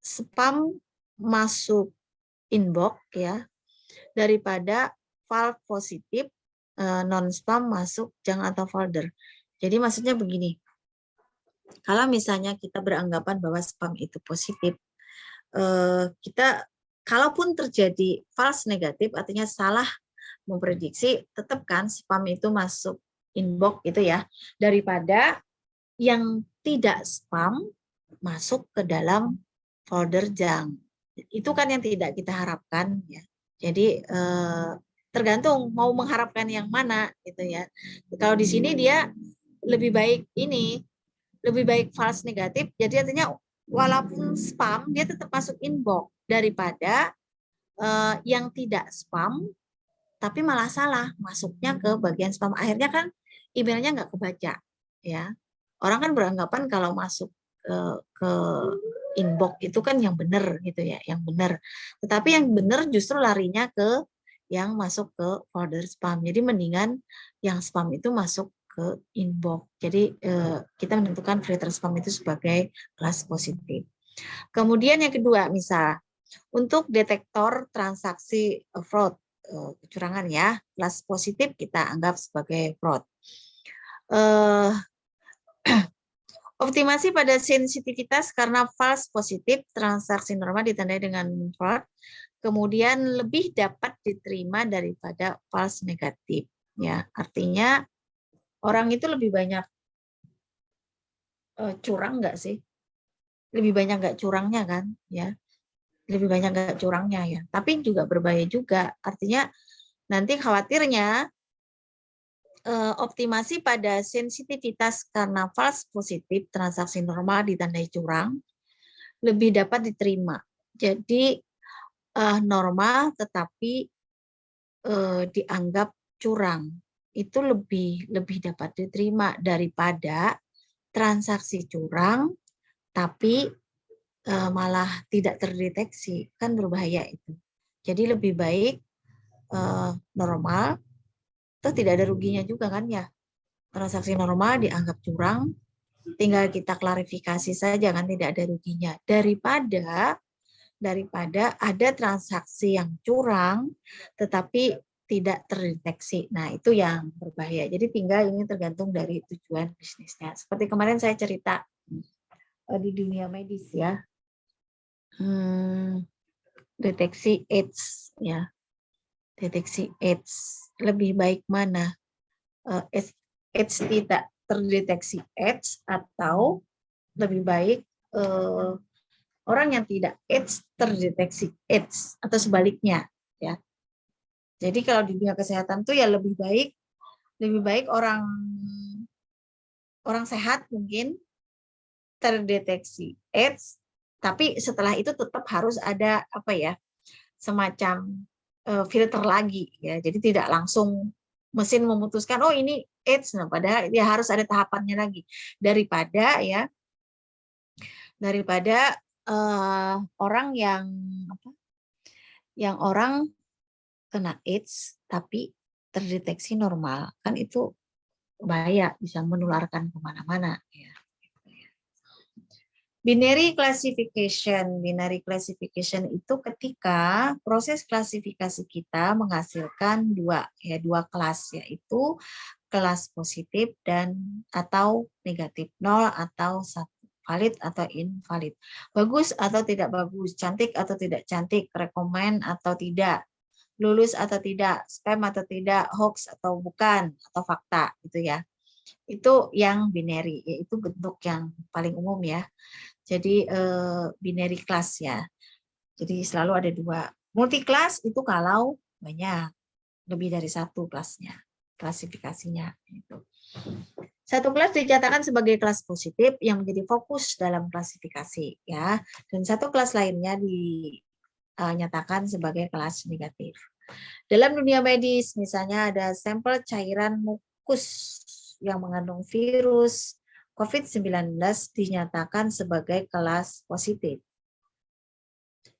spam masuk inbox ya, daripada false positif non spam masuk junk atau folder. Jadi maksudnya begini, kalau misalnya kita beranggapan bahwa spam itu positif, kita kalaupun terjadi false negatif artinya salah memprediksi, tetap kan spam itu masuk inbox itu ya, daripada yang tidak spam masuk ke dalam folder junk. Itu kan yang tidak kita harapkan ya. Jadi tergantung mau mengharapkan yang mana gitu ya. Kalau di sini dia lebih baik false negatif. Jadi artinya walaupun spam dia tetap masuk inbox daripada yang tidak spam tapi malah salah masuknya ke bagian spam. Akhirnya kan emailnya nggak kebaca ya. Orang kan beranggapan kalau masuk ke inbox itu kan yang benar gitu ya, yang benar. Tetapi yang benar justru larinya ke yang masuk ke folder spam. Jadi mendingan yang spam itu masuk ke inbox. Jadi kita menentukan filter spam itu sebagai kelas positif. Kemudian yang kedua, misal untuk detektor transaksi fraud, kecurangan ya, kelas positif kita anggap sebagai fraud. Optimasi pada sensitivitas karena false positif, transaksi normal ditandai dengan fraud, kemudian lebih dapat diterima daripada false negatif. Ya, artinya orang itu lebih banyak curang nggak sih? Lebih banyak nggak curangnya kan? Ya, lebih banyak nggak curangnya ya. Tapi juga berbahaya juga. Artinya nanti khawatirnya optimasi pada sensitivitas karena false positif, transaksi normal ditandai curang, lebih dapat diterima. Jadi normal tetapi dianggap curang itu lebih dapat diterima daripada transaksi curang tapi malah tidak terdeteksi, kan berbahaya itu. Jadi lebih baik normal, itu tidak ada ruginya juga kan ya. Transaksi normal dianggap curang, tinggal kita klarifikasi saja kan tidak ada ruginya. Daripada ada transaksi yang curang tetapi tidak terdeteksi. Nah, itu yang berbahaya. Jadi tinggal ini tergantung dari tujuan bisnisnya. Seperti kemarin saya cerita di dunia medis ya. Deteksi AIDS ya. Deteksi AIDS lebih baik mana? AIDS tidak terdeteksi AIDS atau lebih baik orang yang tidak AIDS terdeteksi AIDS atau sebaliknya ya. Jadi kalau di dunia kesehatan tuh ya lebih baik orang sehat mungkin terdeteksi AIDS, tapi setelah itu tetap harus ada semacam filter lagi ya. Jadi tidak langsung mesin memutuskan oh ini AIDS, nah padahal ya harus ada tahapannya lagi daripada orang yang orang kena AIDS tapi terdeteksi normal, kan itu bahaya, bisa menularkan kemana-mana ya. Binary classification itu ketika proses klasifikasi kita menghasilkan dua kelas, yaitu kelas positif dan atau negatif, 0 atau 1, valid atau invalid, bagus atau tidak bagus, cantik atau tidak cantik, recommend atau tidak, lulus atau tidak, spam atau tidak, hoax atau bukan, atau fakta gitu ya. Itu yang binary, yaitu bentuk yang paling umum ya. Jadi binary class ya. Jadi selalu ada dua. Multi class itu kalau banyak, lebih dari satu kelasnya, klasifikasinya. Gitu. Satu kelas dinyatakan sebagai kelas positif yang menjadi fokus dalam klasifikasi ya, dan satu kelas lainnya dinyatakan sebagai kelas negatif. Dalam dunia medis misalnya ada sampel cairan mukus yang mengandung virus COVID-19 dinyatakan sebagai kelas positif.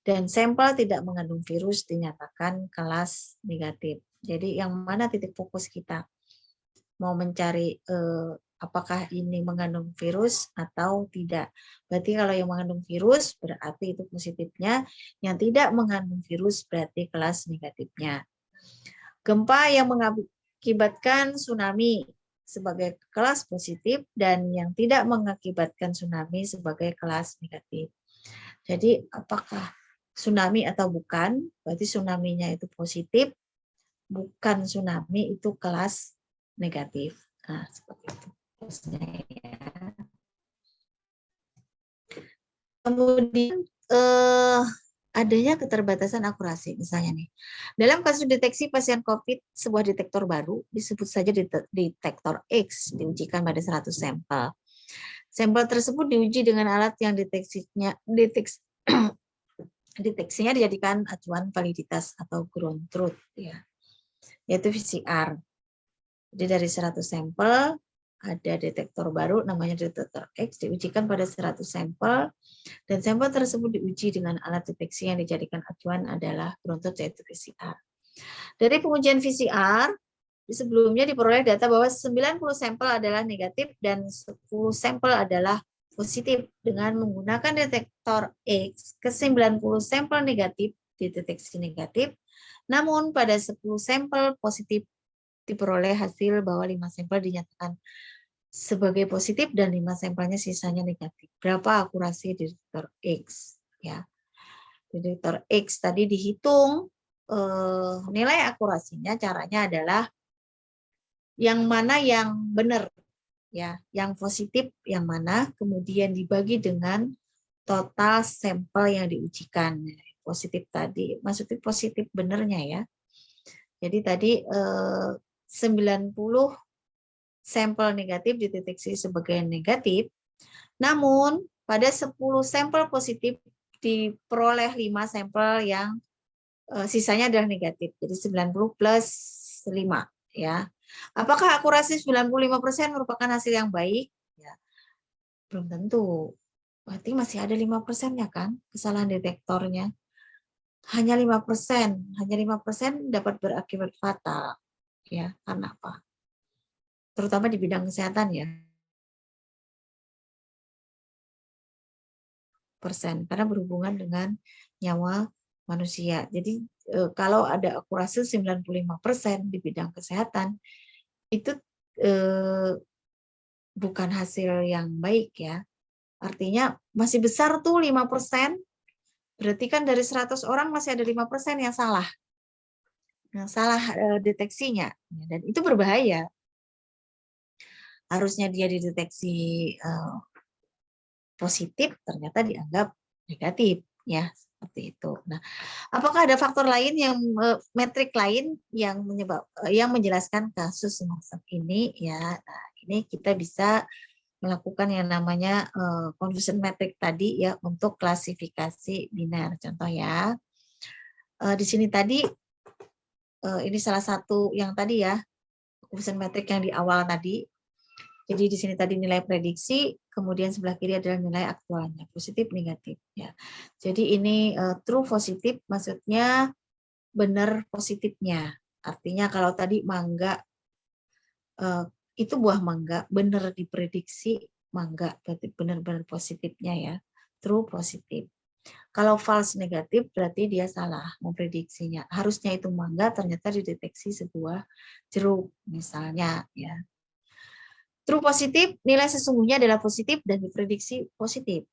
Dan sampel tidak mengandung virus dinyatakan kelas negatif. Jadi yang mana titik fokus kita? Mau mencari apakah ini mengandung virus atau tidak. Berarti kalau yang mengandung virus berarti itu positifnya, yang tidak mengandung virus berarti kelas negatifnya. Gempa yang mengakibatkan tsunami sebagai kelas positif dan yang tidak mengakibatkan tsunami sebagai kelas negatif. Jadi apakah tsunami atau bukan? Berarti tsunami-nya itu positif, bukan tsunami itu kelas negatif. Nah, seperti itu. Kemudian adanya keterbatasan akurasi misalnya nih. Dalam kasus deteksi pasien COVID, sebuah detektor baru disebut saja detektor X diujikan pada 100 sampel. Sampel tersebut diuji dengan alat yang deteksinya dijadikan acuan validitas atau ground truth ya. Yaitu PCR. Jadi dari 100 sampel ada detektor baru namanya detektor X diujikan pada 100 sampel dan sampel tersebut diuji dengan alat deteksi yang dijadikan acuan adalah ground truth yaitu PCR. Dari pengujian PCR sebelumnya diperoleh data bahwa 90 sampel adalah negatif dan 10 sampel adalah positif. Dengan menggunakan detektor X ke 90 sampel negatif dideteksi negatif, namun pada 10 sampel positif diperoleh hasil bahwa 5 sampel dinyatakan sebagai positif dan 5 sampelnya sisanya negatif. Berapa akurasi detektor X? Ya, detektor X tadi dihitung nilai akurasinya. Caranya adalah yang mana yang benar, ya, yang positif yang mana, kemudian dibagi dengan total sampel yang diujikan. Positif tadi, maksudnya positif benernya ya. Jadi tadi 90 sampel negatif dideteksi sebagai negatif, namun pada 10 sampel positif diperoleh 5 sampel yang sisanya adalah negatif. Jadi 90 plus 5 ya. Apakah akurasi 95% merupakan hasil yang baik? Ya, belum tentu. Berarti masih ada 5% ya kan kesalahan detektornya. Hanya 5%, hanya 5% dapat berakibat fatal. Ya, karena apa? Terutama di bidang kesehatan ya. Karena berhubungan dengan nyawa manusia. Jadi kalau ada akurasi 95% di bidang kesehatan, itu bukan hasil yang baik ya. Artinya masih besar tuh 5%, berarti kan dari 100 orang masih ada 5% yang salah. Yang salah deteksinya. Dan itu berbahaya. Harusnya dia dideteksi positif, ternyata dianggap negatif. Ya, seperti itu. Nah, apakah ada faktor lain yang metrik lain yang menjelaskan kasus semacam ini? Ya, nah, ini kita bisa melakukan yang namanya confusion metric tadi ya untuk klasifikasi biner. Contoh ya, di sini tadi ini salah satu yang tadi ya koefisien metrik yang di awal tadi. Jadi di sini tadi nilai prediksi, kemudian sebelah kiri adalah nilai aktualnya, positif, negatif. Ya. Jadi ini true positif, maksudnya benar positifnya. Artinya kalau tadi mangga, itu buah mangga, benar diprediksi mangga, berarti benar-benar positifnya ya, true positif. Kalau false negatif berarti dia salah memprediksinya. Harusnya itu mangga, ternyata dideteksi sebuah jeruk misalnya ya. True positif, nilai sesungguhnya adalah positif dan diprediksi positif.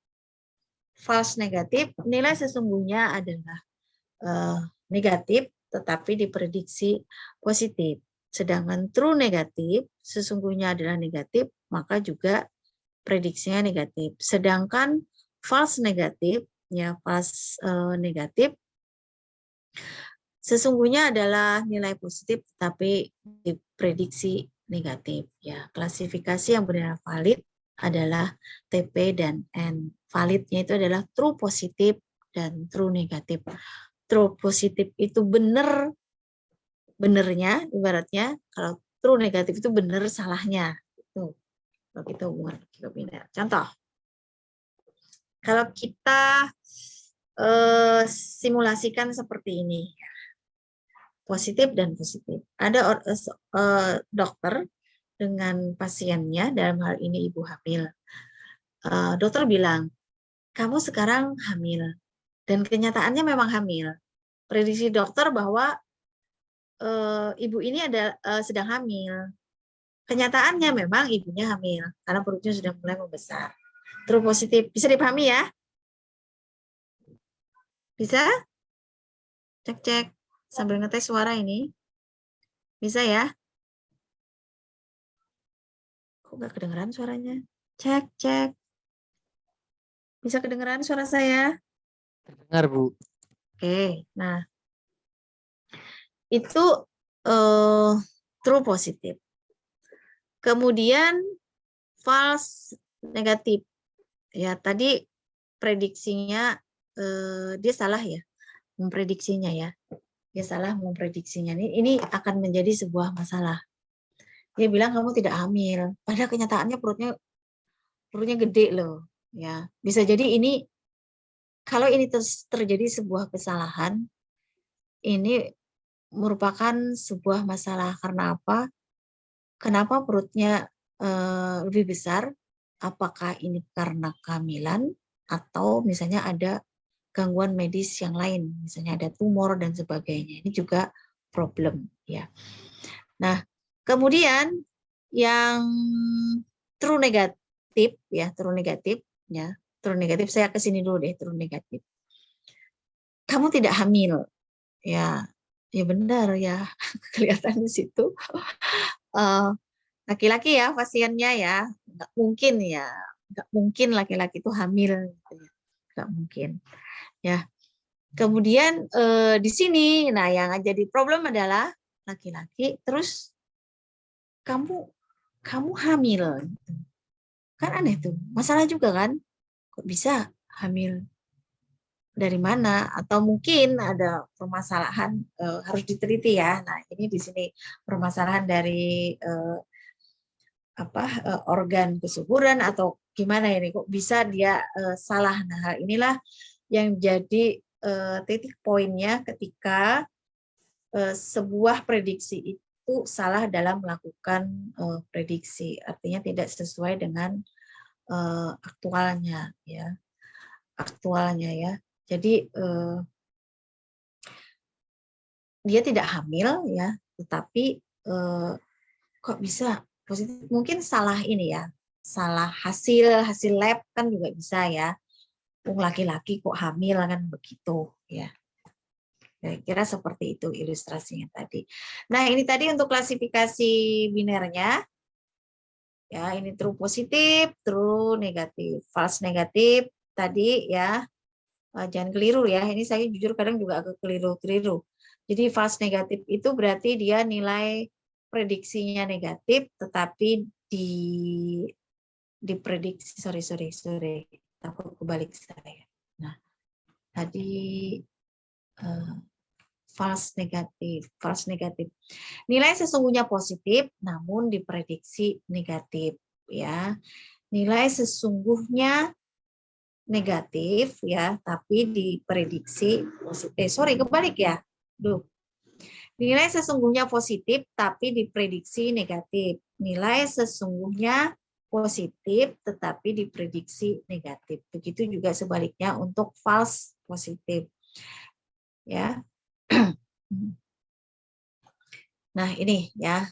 False negatif, nilai sesungguhnya adalah negatif tetapi diprediksi positif. Sedangkan true negatif, sesungguhnya adalah negatif, maka juga prediksinya negatif. Sedangkan false negatif, ya false negatif, sesungguhnya adalah nilai positif tetapi diprediksi negatif. Ya, klasifikasi yang benar valid adalah TP dan N. Validnya itu adalah true positif dan true negatif. True positif itu benar benernya, ibaratnya kalau true negatif itu benar salahnya. Itu kalau kita hubungan biner. Contoh, kalau kita simulasikan seperti ini, positif dan positif. Ada dokter dengan pasiennya, dalam hal ini ibu hamil. Dokter bilang, kamu sekarang hamil. Dan kenyataannya memang hamil. Prediksi dokter bahwa ibu ini sedang hamil. Kenyataannya memang ibunya hamil, karena perutnya sudah mulai membesar. True positif. Bisa dipahami ya? Bisa? Cek-cek. Sambil ngetes suara ini. Bisa ya? Kok nggak kedengeran suaranya? Cek, cek. Bisa kedengeran suara saya? Dengar, Bu. Oke, nah. Itu true positif. Kemudian false negatif. Ya, tadi prediksinya dia salah ya, memprediksinya ya. Dia salah memprediksinya. Ini akan menjadi sebuah masalah. Dia bilang kamu tidak hamil, padahal kenyataannya perutnya gede loh. Ya, bisa jadi ini kalau ini terjadi sebuah kesalahan, ini merupakan sebuah masalah. Karena apa? Kenapa perutnya lebih besar? Apakah ini karena kehamilan atau misalnya ada gangguan medis yang lain, misalnya ada tumor dan sebagainya. Ini juga problem ya. Nah, kemudian yang true negatif ya, true negatif ya. True negatif, saya ke sini dulu deh, true negatif. Kamu tidak hamil. Ya, ya benar ya. Kelihatan di situ. Laki-laki ya pasiennya ya, nggak mungkin ya, nggak mungkin laki-laki itu hamil, gitu ya. Nggak mungkin ya. Kemudian di sini, nah yang jadi problem adalah laki-laki, terus kamu hamil, gitu. Kan aneh tuh, masalah juga kan, kok bisa hamil dari mana? Atau mungkin ada permasalahan harus diteliti ya. Nah ini di sini permasalahan dari organ kesuburan atau gimana ini kok bisa dia salah. Nah, hal inilah yang jadi titik poinnya ketika sebuah prediksi itu salah dalam melakukan prediksi, artinya tidak sesuai dengan aktualnya ya. Aktualnya ya. Jadi dia tidak hamil ya, tetapi kok bisa positif, mungkin salah ini ya, salah hasil lab kan juga bisa ya. Laki-laki kok hamil kan begitu ya. Kira-kira seperti itu ilustrasinya tadi. Nah, ini tadi untuk klasifikasi binernya. Ya, ini true positif, true negatif, false negatif tadi ya. Jangan keliru ya. Ini saya jujur kadang juga agak keliru-keliru. Jadi false negatif itu berarti dia nilai prediksinya negatif, tetapi diprediksi, sorry, takut kebalik saya. Nah, tadi false negatif. False negatif. Nilai sesungguhnya positif, namun diprediksi negatif. Ya, nilai sesungguhnya negatif ya, tapi diprediksi positif. Sorry, kebalik ya. Duh. Nilai sesungguhnya positif, tapi diprediksi negatif. Nilai sesungguhnya positif, tetapi diprediksi negatif. Begitu juga sebaliknya untuk false positif. Ya. Nah, ini ya.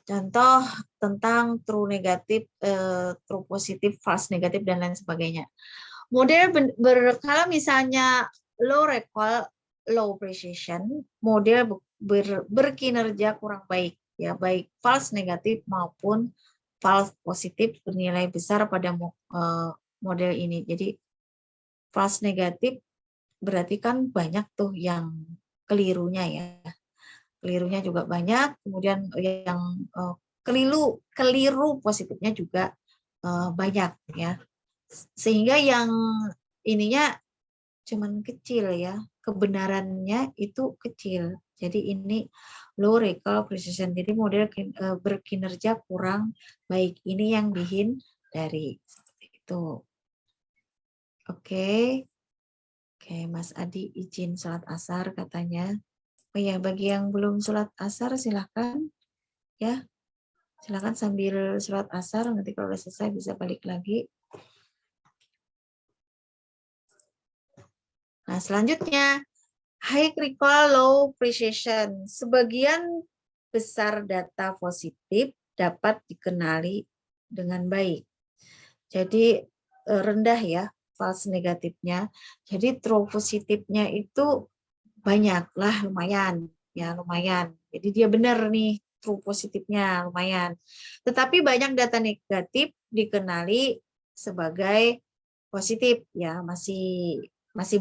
Contoh tentang true negatif, true positif, false negatif, dan lain sebagainya. Model kalau misalnya low recall, low precision, model berkinerja kurang baik, ya, baik false negatif maupun false positif bernilai besar pada model ini. Jadi false negatif berarti kan banyak tuh yang kelirunya ya. Kelirunya juga banyak, kemudian yang keliru positifnya juga banyak ya. Sehingga yang ininya cuman kecil ya, kebenarannya itu kecil. Jadi ini low recall precision. Jadi model berkinerja kurang baik. Ini yang dihindari. Seperti itu. Oke. Oke, Mas Adi izin sholat asar katanya. Oh ya, bagi yang belum sholat asar silahkan ya. Silahkan sambil sholat asar, nanti kalau udah selesai bisa balik lagi. Nah, selanjutnya, high recall, low precision. Sebagian besar data positif dapat dikenali dengan baik. Jadi rendah ya, false negatifnya. Jadi true positifnya itu banyak lah, lumayan. Ya, lumayan. Jadi dia benar nih, true positifnya lumayan. Tetapi banyak data negatif dikenali sebagai positif ya, masih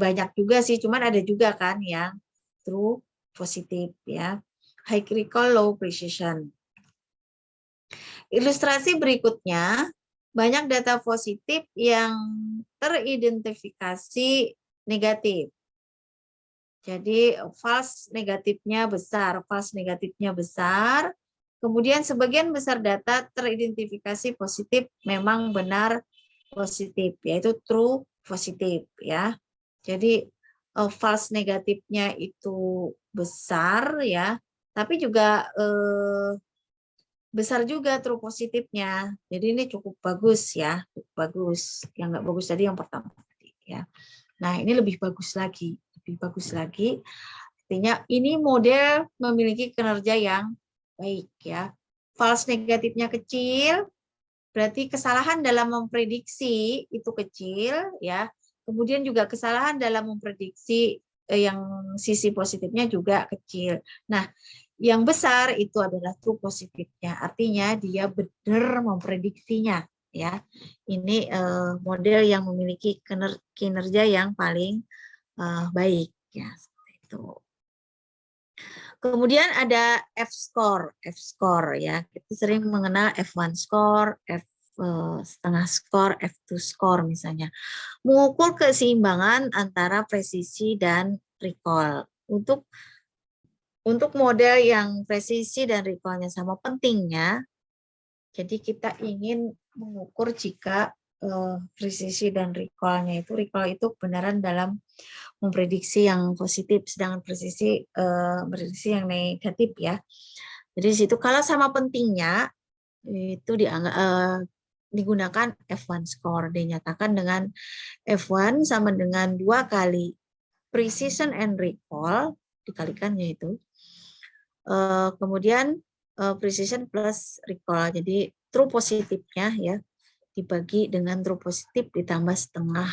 banyak juga sih, cuman ada juga kan yang true positif ya. High recall, low precision. Ilustrasi berikutnya, banyak data positif yang teridentifikasi negatif. Jadi false negatifnya besar, kemudian sebagian besar data teridentifikasi positif memang benar positif, yaitu true positif ya. Jadi false negatifnya itu besar ya, tapi juga besar juga true positifnya. Jadi ini cukup bagus ya, cukup bagus. Yang nggak bagus tadi yang pertama tadi ya. Nah, ini lebih bagus lagi, Artinya ini model memiliki kinerja yang baik ya. False negatifnya kecil, berarti kesalahan dalam memprediksi itu kecil ya. Kemudian juga kesalahan dalam memprediksi yang sisi positifnya juga kecil. Nah, yang besar itu adalah true positifnya. Artinya dia benar memprediksinya ya. Ini model yang memiliki kinerja yang paling baik ya, seperti itu. Kemudian ada F-score ya. Kita sering mengenal F1 score, setengah skor, F2 score misalnya. Mengukur keseimbangan antara presisi dan recall. Untuk model yang presisi dan recall-nya sama pentingnya, jadi kita ingin mengukur jika presisi dan recall-nya recall itu benaran dalam memprediksi yang positif, sedangkan presisi prediksi yang negatif ya. Jadi di situ kalau sama pentingnya itu digunakan F1 score, dinyatakan dengan F1 sama dengan 2 kali precision and recall dikalikannya itu. Kemudian precision plus recall. Jadi true positifnya ya dibagi dengan true positif ditambah setengah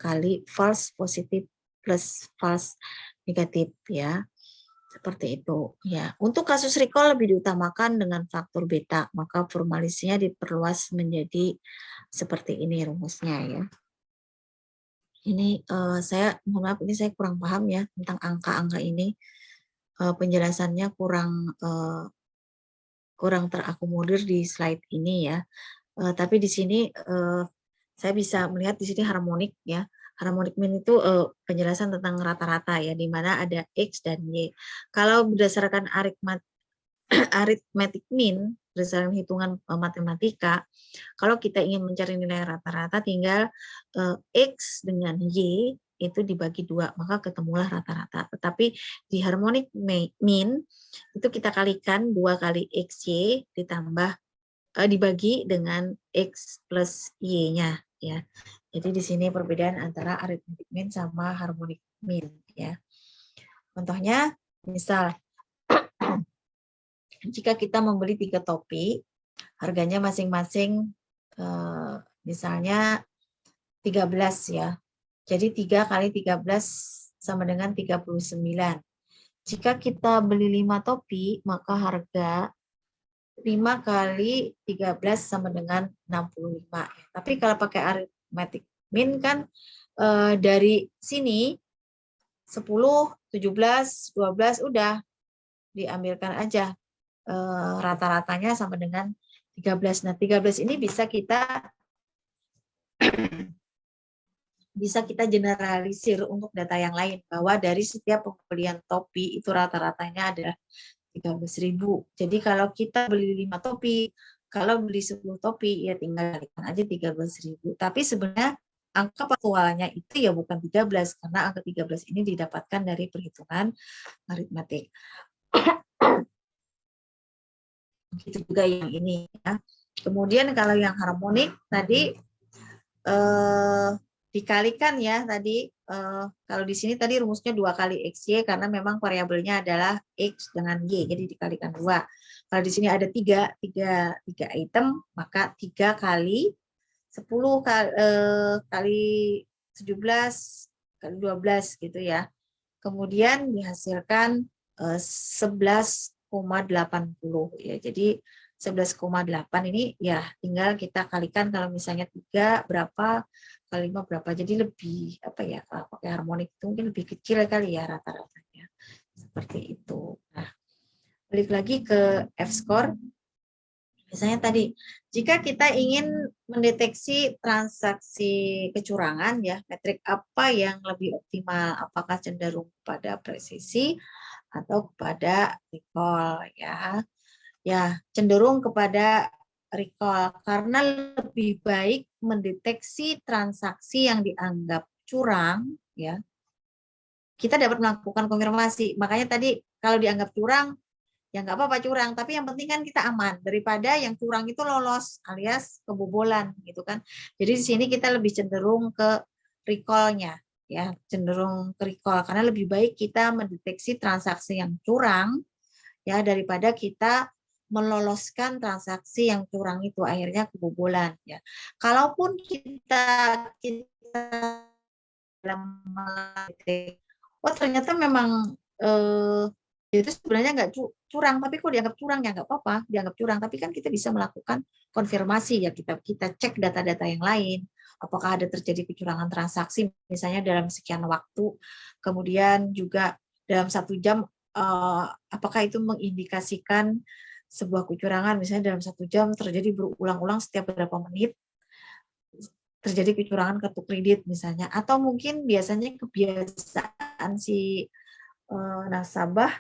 kali false positif plus false negatif ya. Seperti itu ya. Untuk kasus recall lebih diutamakan dengan faktor beta, maka formalisnya diperluas menjadi seperti ini rumusnya ya. Ini saya mohon maaf, ini saya kurang paham ya tentang angka-angka ini. Penjelasannya kurang terakomodir di slide ini ya. Tapi di sini saya bisa melihat di sini harmonik ya. Harmonic mean itu penjelasan tentang rata-rata ya, di mana ada X dan Y. Kalau berdasarkan arithmetic mean, berdasarkan hitungan matematika, kalau kita ingin mencari nilai rata-rata, tinggal X dengan Y itu dibagi 2, maka ketemulah rata-rata. Tetapi di harmonic mean, itu kita kalikan 2 kali XY ditambah dibagi dengan X plus Y-nya ya. Jadi di sini perbedaan antara arithmetic mean sama harmonic mean ya. Contohnya, misal jika kita membeli 3 topi, harganya masing-masing misalnya 13 ya. Jadi 3 kali 13 sama dengan 39. Jika kita beli 5 topi, maka harga 5 kali 13 sama dengan 65. Tapi kalau pakai arithmetic mean kan dari sini 10, 17, 12 udah diambilkan aja rata-ratanya sama dengan 13. Nah, 13 ini bisa kita generalisir untuk data yang lain, bahwa dari setiap pembelian topi itu rata-ratanya adalah 13.000. Jadi kalau kita beli 5 topi, kalau beli 10 topi, ya tinggal kalikan aja 13.000. Tapi sebenarnya angka faktualnya itu ya bukan 13, karena angka 13 ini didapatkan dari perhitungan aritmatik. Itu juga yang ini ya. Kemudian kalau yang harmonik tadi dikalikan ya tadi, kalau di sini tadi rumusnya 2 kali XY karena memang variabelnya adalah X dengan Y, jadi dikalikan 2. Kalau di sini ada 3 item, maka 3 kali 10 kali 17 kali 12 gitu ya. Kemudian dihasilkan 11,80 ya. Jadi 11,8 ini ya tinggal kita kalikan, kalau misalnya 3 berapa kali 5 berapa, jadi lebih apa ya, kalau pakai harmonik itu mungkin lebih kecil kali ya rata-ratanya, seperti itu. Nah, balik lagi ke F-score. Misalnya tadi, jika kita ingin mendeteksi transaksi kecurangan ya, metrik apa yang lebih optimal, apakah cenderung pada presisi atau kepada recall ya. Ya, cenderung kepada recall karena lebih baik mendeteksi transaksi yang dianggap curang ya. Kita dapat melakukan konfirmasi. Makanya tadi kalau dianggap curang ya nggak apa-apa curang, tapi yang penting kan kita aman daripada yang curang itu lolos alias kebobolan gitu kan. Jadi di sini kita lebih cenderung ke recall-nya ya, cenderung ke recall karena lebih baik kita mendeteksi transaksi yang curang ya daripada kita meloloskan transaksi yang curang itu akhirnya kebobolan ya. Kalaupun kita oh ternyata memang itu sebenarnya nggak curang, tapi kok dianggap curang ya nggak apa-apa, dianggap curang, tapi kan kita bisa melakukan konfirmasi ya, kita cek data-data yang lain, apakah ada terjadi kecurangan transaksi misalnya dalam sekian waktu, kemudian juga dalam 1 jam apakah itu mengindikasikan sebuah kecurangan, misalnya dalam 1 jam terjadi berulang-ulang setiap berapa menit terjadi kecurangan kartu kredit misalnya, atau mungkin biasanya kebiasaan si nasabah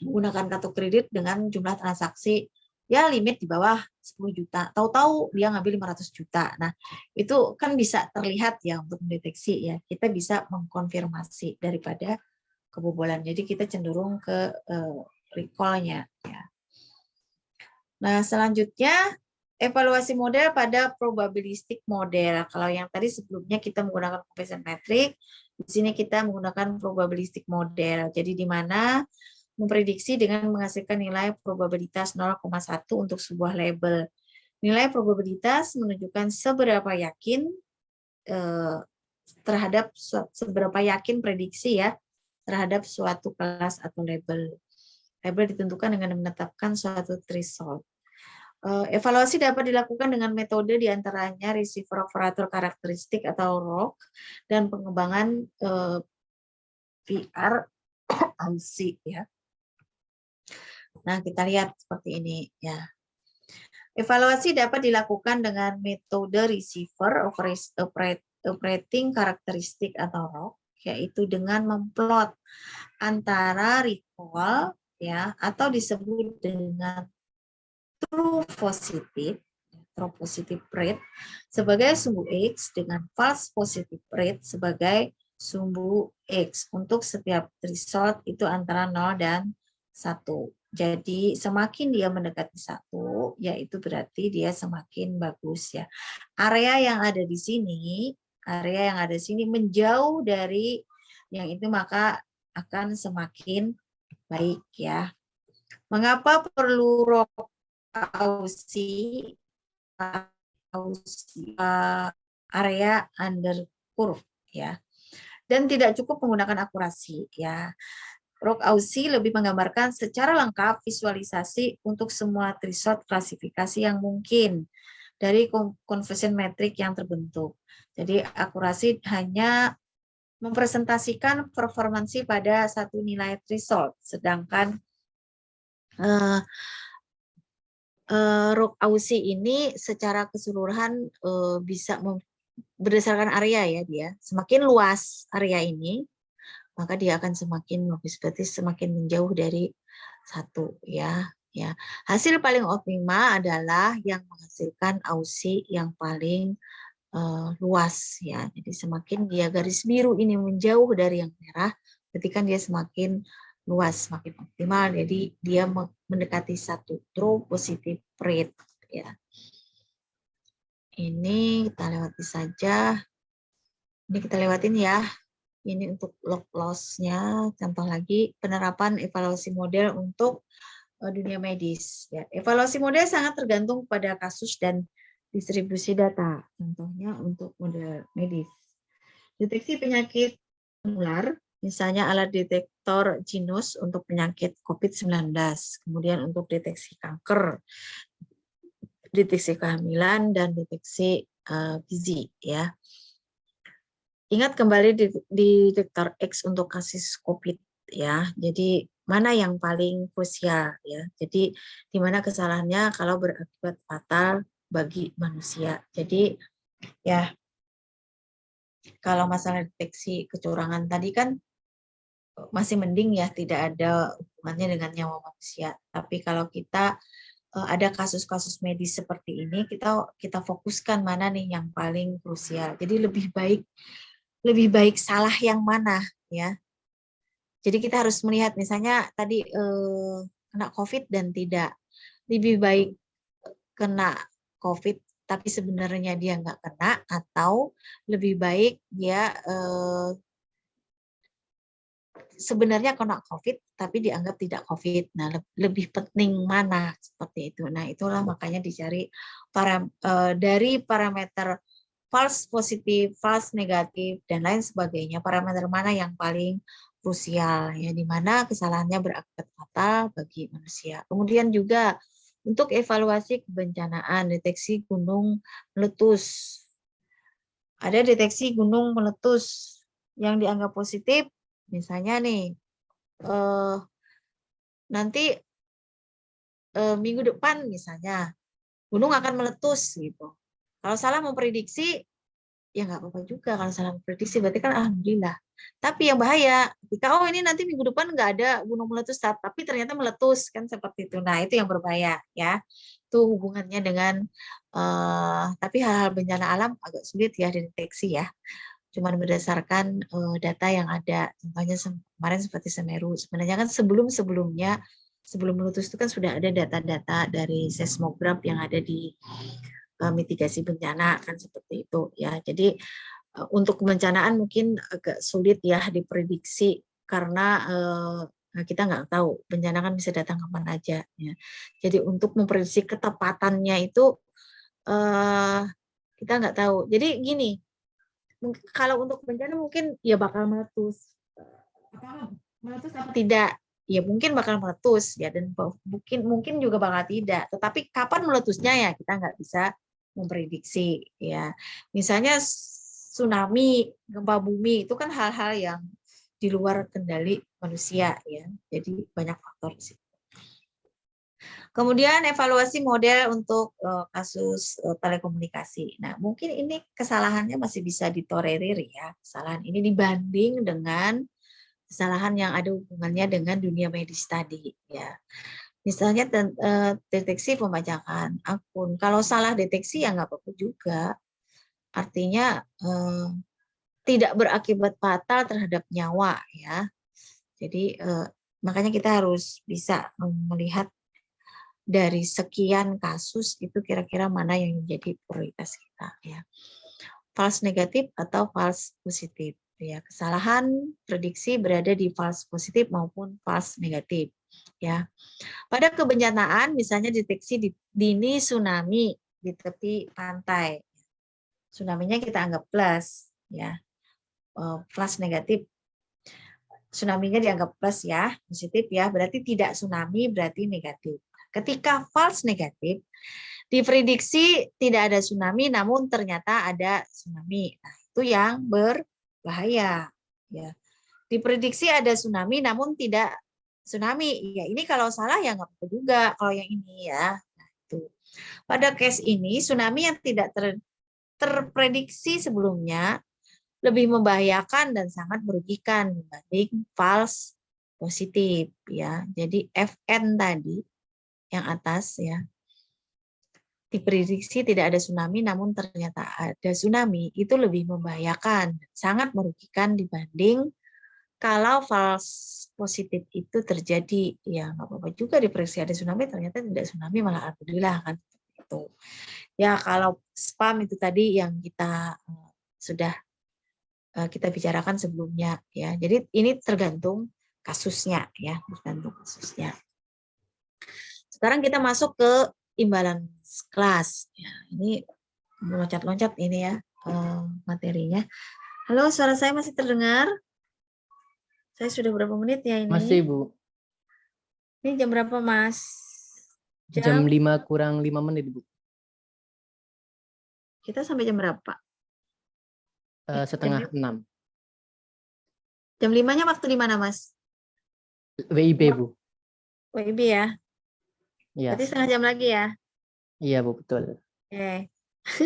menggunakan kartu kredit dengan jumlah transaksi ya limit di bawah 10 juta, tahu-tahu dia ngambil 500 juta. Nah, itu kan bisa terlihat ya untuk mendeteksi ya, kita bisa mengkonfirmasi daripada kebobolan. Jadi kita cenderung ke recall-nya ya. Nah, selanjutnya evaluasi model pada probabilistic model. Kalau yang tadi sebelumnya kita menggunakan Bayesian metric, di sini kita menggunakan probabilistic model. Jadi di mana memprediksi dengan menghasilkan nilai probabilitas 0,1 untuk sebuah label. Nilai probabilitas menunjukkan seberapa yakin terhadap seberapa yakin prediksi ya terhadap suatu kelas atau label. Label ditentukan dengan menetapkan suatu threshold. Evaluasi dapat dilakukan dengan metode diantaranya receiver operator karakteristik atau ROC dan pengembangan VRC ya. Nah, kita lihat seperti ini ya. Evaluasi dapat dilakukan dengan metode receiver operating karakteristik atau ROC, yaitu dengan memplot antara recall ya atau disebut dengan true positive rate sebagai sumbu X dengan false positive rate sebagai sumbu X untuk setiap threshold itu antara 0 dan 1. Jadi semakin dia mendekati 1, yaitu berarti dia semakin bagus ya. Area yang ada di sini menjauh dari yang itu maka akan semakin baik ya. Mengapa perlu ROC Ausi area under curve ya, dan tidak cukup menggunakan akurasi ya. ROC Ausi lebih menggambarkan secara lengkap visualisasi untuk semua threshold klasifikasi yang mungkin dari conversion metric yang terbentuk. Jadi akurasi hanya mempresentasikan performansi pada satu nilai threshold, sedangkan ROC Ausi ini secara keseluruhan bisa berdasarkan area ya dia. Semakin luas area ini, maka dia akan semakin bagus, berarti semakin menjauh dari 1 ya. Ya, hasil paling optima adalah yang menghasilkan Ausi yang paling luas ya. Jadi semakin dia garis biru ini menjauh dari yang merah, berarti kan dia semakin luas, semakin optimal. Jadi dia mendekati 1 true positive rate ya. Ini kita lewati saja. Ini kita lewatin ya. Ini untuk log loss-nya. Contoh lagi penerapan evaluasi model untuk dunia medis ya. Evaluasi model sangat tergantung pada kasus dan distribusi data. Contohnya untuk model medis. Deteksi penyakit menular, misalnya alat detektor Genus untuk penyakit COVID-19. Kemudian untuk deteksi kanker, deteksi kehamilan, dan deteksi gizi ya. Ingat kembali di detektor X untuk kasus COVID ya. Jadi mana yang paling krusial ya. Jadi di mana kesalahannya kalau berakibat fatal bagi manusia. Jadi ya, kalau masalah deteksi kecurangan tadi kan masih mending ya, tidak ada hubungannya dengan nyawa manusia. Tapi kalau kita ada kasus-kasus medis seperti ini, kita fokuskan mana nih yang paling krusial. Jadi lebih baik salah yang mana ya. Jadi kita harus melihat misalnya tadi kena COVID dan tidak. Lebih baik kena COVID tapi sebenarnya dia nggak kena, atau lebih baik dia sebenarnya kena COVID tapi dianggap tidak COVID. Nah, lebih penting mana seperti itu. Nah, itulah makanya dicari dari parameter false positif, false negatif, dan lain sebagainya. Parameter mana yang paling krusial ya, di mana kesalahannya berakibat fatal bagi manusia. Kemudian juga untuk evaluasi kebencanaan, deteksi gunung meletus. Ada deteksi gunung meletus yang dianggap positif, misalnya nih, nanti minggu depan misalnya, gunung akan meletus gitu. Kalau salah memprediksi, ya nggak apa-apa juga kalau salah memprediksi, berarti kan alhamdulillah. Tapi yang bahaya, ketika ini nanti minggu depan nggak ada gunung meletus, tapi ternyata meletus, kan seperti itu. Nah, itu yang berbahaya ya. Itu hubungannya dengan, tapi hal-hal bencana alam agak sulit ya dideteksi ya. Cuman berdasarkan data yang ada. Contohnya kemarin seperti Semeru. Sebenarnya kan sebelum-sebelumnya, sebelum meletus itu kan sudah ada data-data dari seismograf yang ada di mitigasi bencana, kan seperti itu ya. Jadi untuk kebencanaan mungkin agak sulit ya diprediksi karena kita nggak tahu bencana kan bisa datang kapan aja ya. Jadi untuk memprediksi ketepatannya itu kita nggak tahu. Jadi gini, kalau untuk bencana mungkin ya bakal meletus. Meletus apa tidak? Ya mungkin bakal meletus ya, dan mungkin juga bakal tidak. Tetapi kapan meletusnya ya kita nggak bisa memprediksi ya. Misalnya tsunami, gempa bumi itu kan hal-hal yang di luar kendali manusia ya. Jadi banyak faktor sih. Kemudian evaluasi model untuk kasus telekomunikasi. Nah, mungkin ini kesalahannya masih bisa ditolerir ya. Kesalahan ini dibanding dengan kesalahan yang ada hubungannya dengan dunia medis tadi ya. Misalnya deteksi pembajakan akun. Kalau salah deteksi ya nggak apa-apa juga. Artinya tidak berakibat fatal terhadap nyawa ya. Jadi makanya kita harus bisa melihat dari sekian kasus itu kira-kira mana yang menjadi prioritas kita ya. False negatif atau false positif ya. Kesalahan prediksi berada di false positif maupun false negatif ya. Pada kebencanaan misalnya deteksi dini tsunami di tepi pantai. Tsunami-nya kita anggap plus ya. Plus negatif. Tsunami-nya dianggap plus ya, positif ya, berarti tidak tsunami berarti negatif. Ketika false negatif, diprediksi tidak ada tsunami, namun ternyata ada tsunami. Nah, itu yang berbahaya. Ya. Diprediksi ada tsunami, namun tidak tsunami. Ya, ini kalau salah ya nggak apa-apa juga. Kalau yang ini ya. Nah, itu. Pada case ini, tsunami yang tidak terprediksi sebelumnya lebih membahayakan dan sangat merugikan dibanding false positif. Ya. Jadi FN tadi yang atas ya, diprediksi tidak ada tsunami namun ternyata ada tsunami, itu lebih membahayakan, sangat merugikan dibanding kalau false positif itu terjadi. Ya nggak apa-apa juga diprediksi ada tsunami, ternyata tidak tsunami, malah alhamdulillah kan itu. Ya kalau spam itu tadi yang kita sudah kita bicarakan sebelumnya ya. Jadi ini tergantung kasusnya ya, tergantung kasusnya. Sekarang kita masuk ke imbalan kelas. Ya, ini loncat-loncat ini ya materinya. Halo, suara saya masih terdengar? Saya sudah berapa menit ya ini? Masih, Bu. Ini jam berapa, Mas? Jam 5 kurang 5 menit, Bu. Kita sampai jam berapa? Setengah 6. Jam 5-nya waktu di mana, Mas? WIB, Bu. WIB ya? Iya. Berarti setengah jam lagi ya? Iya, Bu, betul. Oke.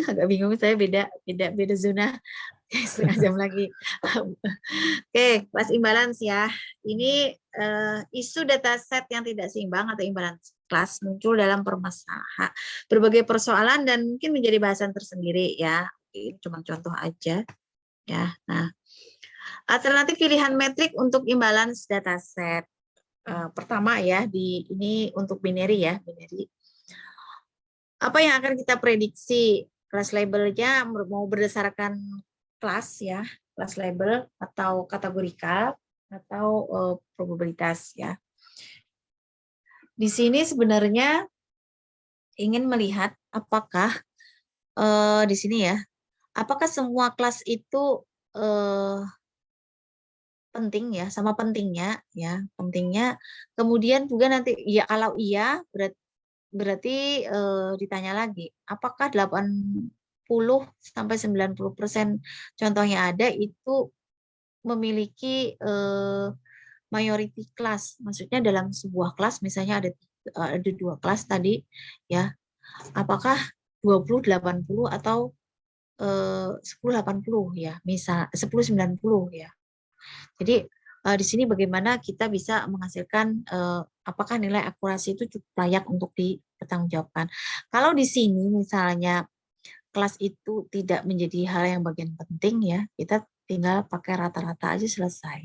Agak bingung, saya beda zona. Setengah jam lagi. Oke, kelas imbalance ya. Ini isu dataset yang tidak seimbang atau imbalance kelas muncul dalam permasalahan berbagai persoalan dan mungkin menjadi bahasan tersendiri ya. Ini cuma contoh aja ya. Nah, alternatif pilihan metrik untuk imbalance dataset. Pertama ya, ini untuk binary ya, binary. Apa yang akan kita prediksi? Kelas labelnya mau berdasarkan kelas ya, kelas label atau kategorikal atau probabilitas ya. Di sini sebenarnya ingin melihat apakah di sini ya, apakah semua kelas itu penting ya, sama pentingnya ya, pentingnya. Kemudian juga nanti ya kalau iya berarti ditanya lagi, apakah 80 sampai 90% contohnya ada itu memiliki majority class, maksudnya dalam sebuah kelas misalnya ada 2 kelas tadi ya, apakah 20-80 atau 10-80 ya, misal 10-90 ya. Jadi di sini bagaimana kita bisa menghasilkan apakah nilai akurasi itu cukup layak untuk dipertanggungjawabkan. Kalau di sini misalnya kelas itu tidak menjadi hal yang bagian penting ya, kita tinggal pakai rata-rata aja selesai.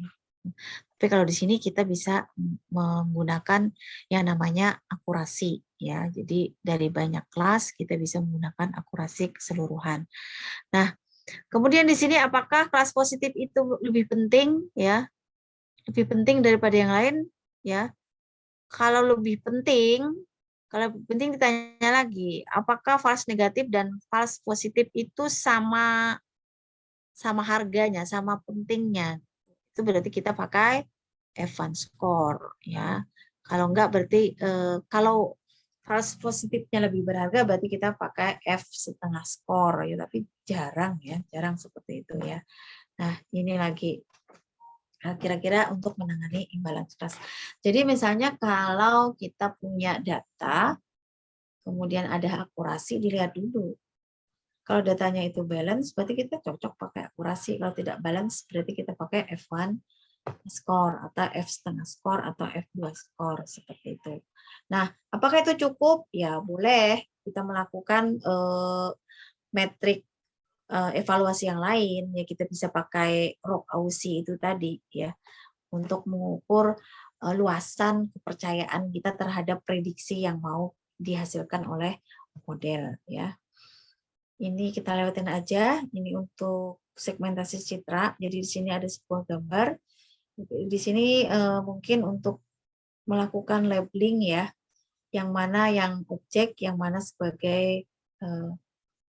Tapi kalau di sini kita bisa menggunakan yang namanya akurasi ya. Jadi dari banyak kelas kita bisa menggunakan akurasi keseluruhan. Nah, kemudian di sini apakah kelas positif itu lebih penting ya? Lebih penting daripada yang lain ya. Kalau lebih penting ditanya lagi, apakah false negatif dan false positif itu sama harganya, sama pentingnya? Itu berarti kita pakai Evans score ya. Kalau enggak berarti kalau false positifnya lebih berharga berarti kita pakai F setengah skor ya, tapi jarang ya, jarang seperti itu ya. Nah, ini lagi kira-kira untuk menangani imbalance trust. Jadi misalnya kalau kita punya data, kemudian ada akurasi, dilihat dulu. Kalau datanya itu balance, berarti kita cocok pakai akurasi. Kalau tidak balance, berarti kita pakai F1 score atau F setengah score atau F2 score seperti itu. Nah, apakah itu cukup? Ya boleh kita melakukan metrik evaluasi yang lain. Ya kita bisa pakai ROC-AUSI itu tadi ya untuk mengukur luasan kepercayaan kita terhadap prediksi yang mau dihasilkan oleh model ya. Ini kita lewatin aja. Ini untuk segmentasi citra. Jadi di sini ada sebuah gambar. Di sini mungkin untuk melakukan labeling ya, yang mana yang objek, yang mana sebagai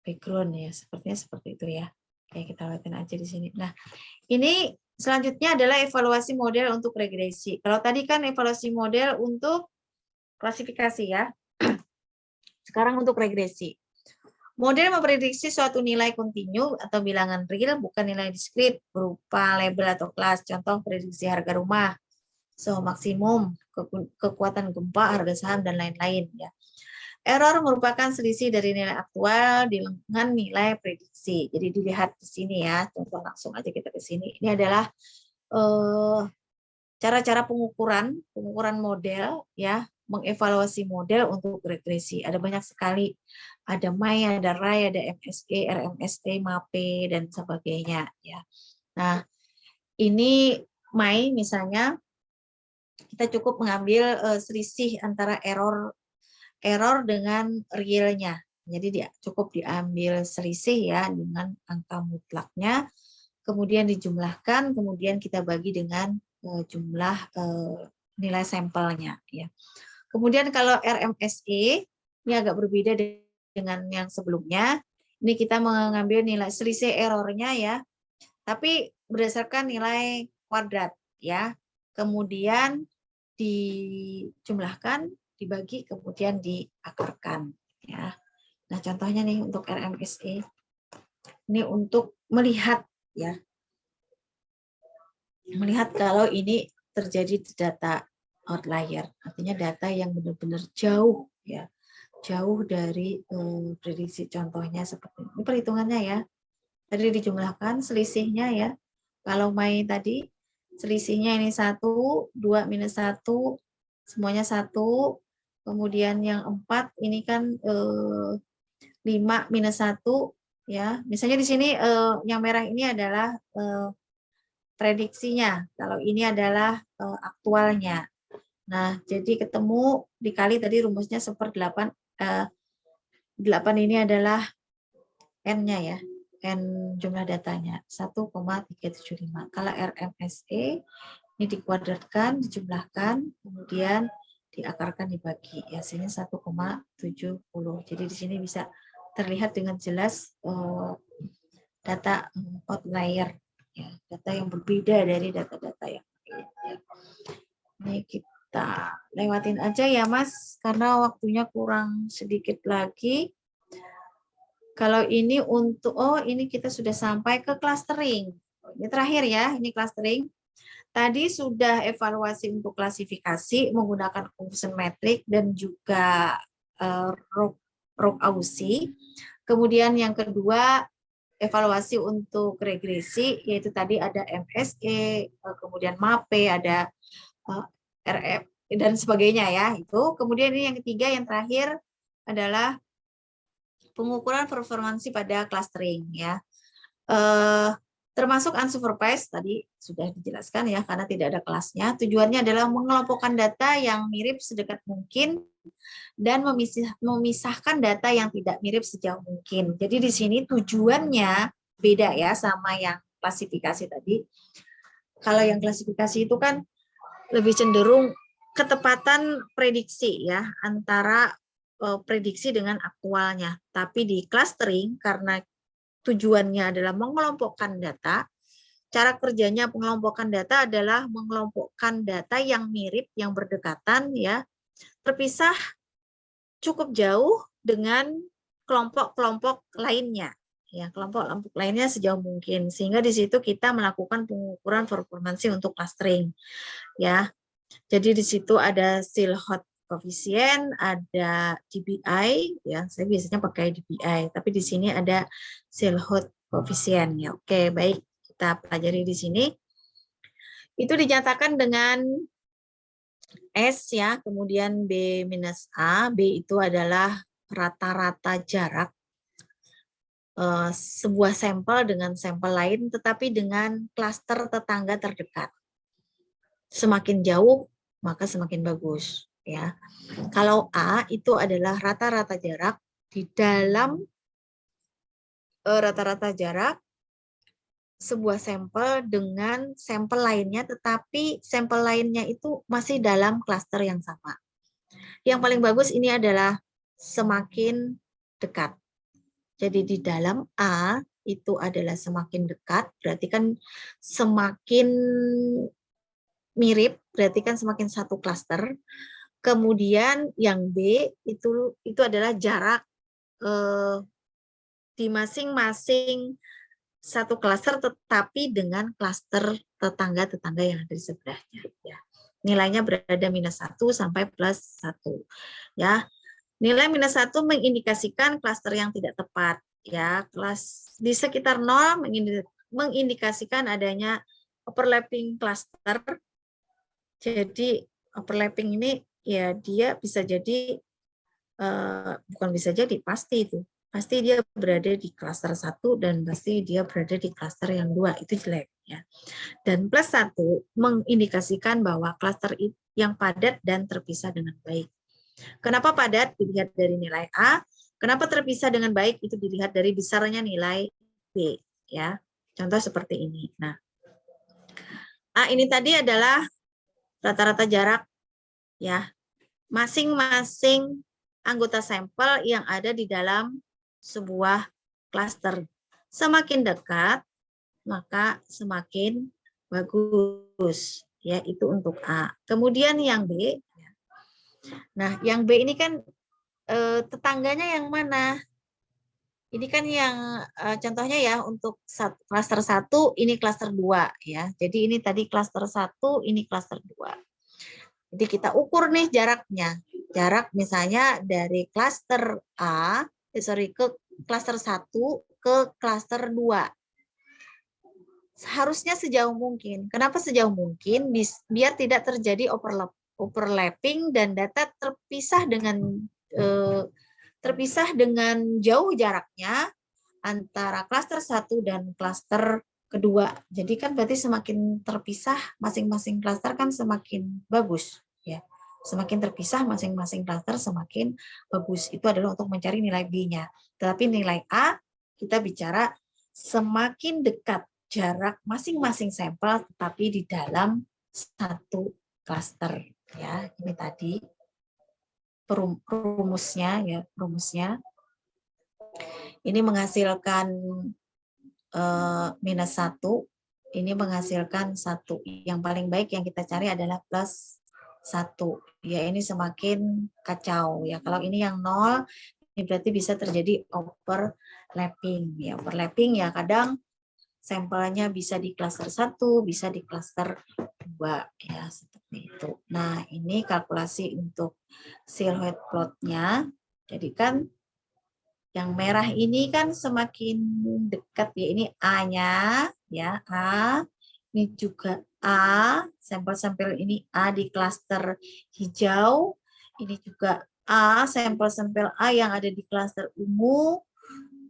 background ya. Sepertinya seperti itu ya. Oke, kita lewatin aja di sini. Nah, ini selanjutnya adalah evaluasi model untuk regresi. Kalau tadi kan evaluasi model untuk klasifikasi ya. Sekarang untuk regresi. Model memprediksi suatu nilai kontinu atau bilangan real, bukan nilai diskrit, berupa label atau kelas. Contoh prediksi harga rumah, suhu maksimum, kekuatan gempa, harga saham, dan lain-lain. Ya. Error merupakan selisih dari nilai aktual dengan nilai prediksi. Jadi dilihat di sini ya, contoh langsung aja kita ke sini. Ini adalah cara-cara pengukuran model ya, mengevaluasi model untuk regresi. Ada banyak sekali. Ada MAI, ada RAI, ada MSE, RMSE, MAPE, dan sebagainya ya. Nah, ini MAI misalnya kita cukup mengambil selisih antara error dengan realnya. Jadi cukup diambil selisih ya dengan angka mutlaknya, kemudian dijumlahkan, kemudian kita bagi dengan jumlah nilai sampelnya ya. Kemudian kalau RMSE ini agak berbeda dengan yang sebelumnya. Ini kita mengambil nilai selisih errornya ya, tapi berdasarkan nilai kuadrat ya. Kemudian dijumlahkan, dibagi, kemudian diakarkan ya. Nah, contohnya nih untuk RMSE. Ini untuk melihat ya. Melihat kalau ini terjadi data outlier, artinya data yang benar-benar jauh ya. Jauh dari prediksi, contohnya seperti ini. Perhitungannya ya. Tadi dijumlahkan selisihnya ya. Kalau MAI tadi selisihnya ini 1, 2 minus 1, semuanya 1. Kemudian yang 4 ini kan 5 minus 1 ya. Misalnya di sini yang merah ini adalah prediksinya. Kalau ini adalah aktualnya. Nah, jadi ketemu dikali tadi rumusnya 1/8. 8 ini adalah N-nya ya. N jumlah datanya 1,375. Kalau RMSE ini dikuadratkan, dijumlahkan, kemudian diakarkan, dibagi. Ya, sini 1,70. Jadi di sini bisa terlihat dengan jelas data outlier, ya, data yang berbeda dari data-data yang lain. Ya. Ini kita lewatin aja ya Mas, karena waktunya kurang sedikit lagi. Kalau ini untuk, ini kita sudah sampai ke clustering. Ini terakhir ya, ini clustering. Tadi sudah evaluasi untuk klasifikasi menggunakan confusion metric dan juga ROC-AUSI. Kemudian yang kedua, evaluasi untuk regresi, yaitu tadi ada MSE, kemudian MAPE, ada RF, dan sebagainya ya. Itu. Kemudian ini yang ketiga, yang terakhir adalah pengukuran performansi pada clustering ya. Termasuk unsupervised tadi sudah dijelaskan ya, karena tidak ada kelasnya. Tujuannya adalah mengelompokkan data yang mirip sedekat mungkin dan memisahkan data yang tidak mirip sejauh mungkin. Jadi di sini tujuannya beda ya sama yang klasifikasi tadi. Kalau yang klasifikasi itu kan lebih cenderung ketepatan prediksi ya, antara prediksi dengan aktualnya. Tapi di clustering karena tujuannya adalah mengelompokkan data, cara kerjanya pengelompokan data adalah mengelompokkan data yang mirip, yang berdekatan ya, terpisah cukup jauh dengan kelompok-kelompok lainnya. ya kelompok lainnya sejauh mungkin, sehingga di situ kita melakukan pengukuran performansi untuk clustering, ya. Jadi di situ ada Silhouette koefisien, ada DBI, ya saya biasanya pakai DBI, tapi di sini ada Silhouette koefisien, ya. Oke, baik, kita pelajari di sini. Itu dinyatakan dengan S, ya, kemudian B minus A. B itu adalah rata-rata jarak sebuah sampel dengan sampel lain, tetapi dengan klaster tetangga terdekat. Semakin jauh, maka semakin bagus, ya. Kalau A itu adalah rata-rata jarak di dalam rata-rata jarak sebuah sampel dengan sampel lainnya, tetapi sampel lainnya itu masih dalam klaster yang sama. Yang paling bagus ini adalah semakin dekat. Jadi di dalam A itu adalah semakin dekat, berarti kan semakin mirip, berarti kan semakin satu klaster. Kemudian yang B itu adalah jarak di masing-masing satu klaster, tetapi dengan klaster tetangga-tetangga yang ada di sebelahnya. Ya. Nilainya berada -1 sampai +1. Ya. Nilai -1 mengindikasikan klaster yang tidak tepat. Ya, kelas di sekitar 0 mengindikasikan adanya overlapping cluster. Jadi overlapping ini ya dia bisa jadi bukan bisa jadi, pasti itu. Pasti dia berada di klaster 1 dan pasti dia berada di klaster yang 2, itu jelek, ya. Dan +1 mengindikasikan bahwa klaster yang padat dan terpisah dengan baik. Kenapa padat? Dilihat dari nilai A. Kenapa terpisah dengan baik? Itu dilihat dari besarnya nilai B, ya. Contoh seperti ini. Nah, A ini tadi adalah rata-rata jarak, ya. Masing-masing anggota sampel yang ada di dalam sebuah klaster. Semakin dekat, maka semakin bagus, ya. Itu untuk A. Kemudian yang B. Nah, yang B ini kan tetangganya yang mana? Ini kan yang contohnya ya untuk klaster 1, ini klaster 2, ya. Jadi ini tadi klaster 1, ini klaster 2. Jadi kita ukur nih jaraknya. Jarak misalnya dari klaster A, ke klaster 1 ke klaster 2. Seharusnya sejauh mungkin. Kenapa sejauh mungkin? Biar tidak terjadi overlapping dan data terpisah dengan jauh jaraknya antara klaster 1 dan klaster kedua. Jadi kan berarti semakin terpisah masing-masing klaster kan semakin bagus, ya. Semakin terpisah masing-masing klaster semakin bagus. Itu adalah untuk mencari nilai B-nya. Tetapi nilai A kita bicara semakin dekat jarak masing-masing sampel tetapi di dalam satu klaster, ya. Ini tadi rumusnya, ya, rumusnya. Ini menghasilkan -1, ini menghasilkan 1. Yang paling baik yang kita cari adalah +1. Ya, ini semakin kacau, ya. Kalau ini yang 0, ini berarti bisa terjadi overlapping. Ya, overlapping ya kadang sampelnya bisa di klaster 1, bisa di klaster 2, ya, seperti itu. Nah, ini kalkulasi untuk silhouette plotnya. Jadi kan yang merah ini kan semakin dekat, ya. Ini A-nya, ya, A. Ini juga A, sampel-sampel ini A di klaster hijau. Ini juga A, sampel-sampel A yang ada di klaster ungu.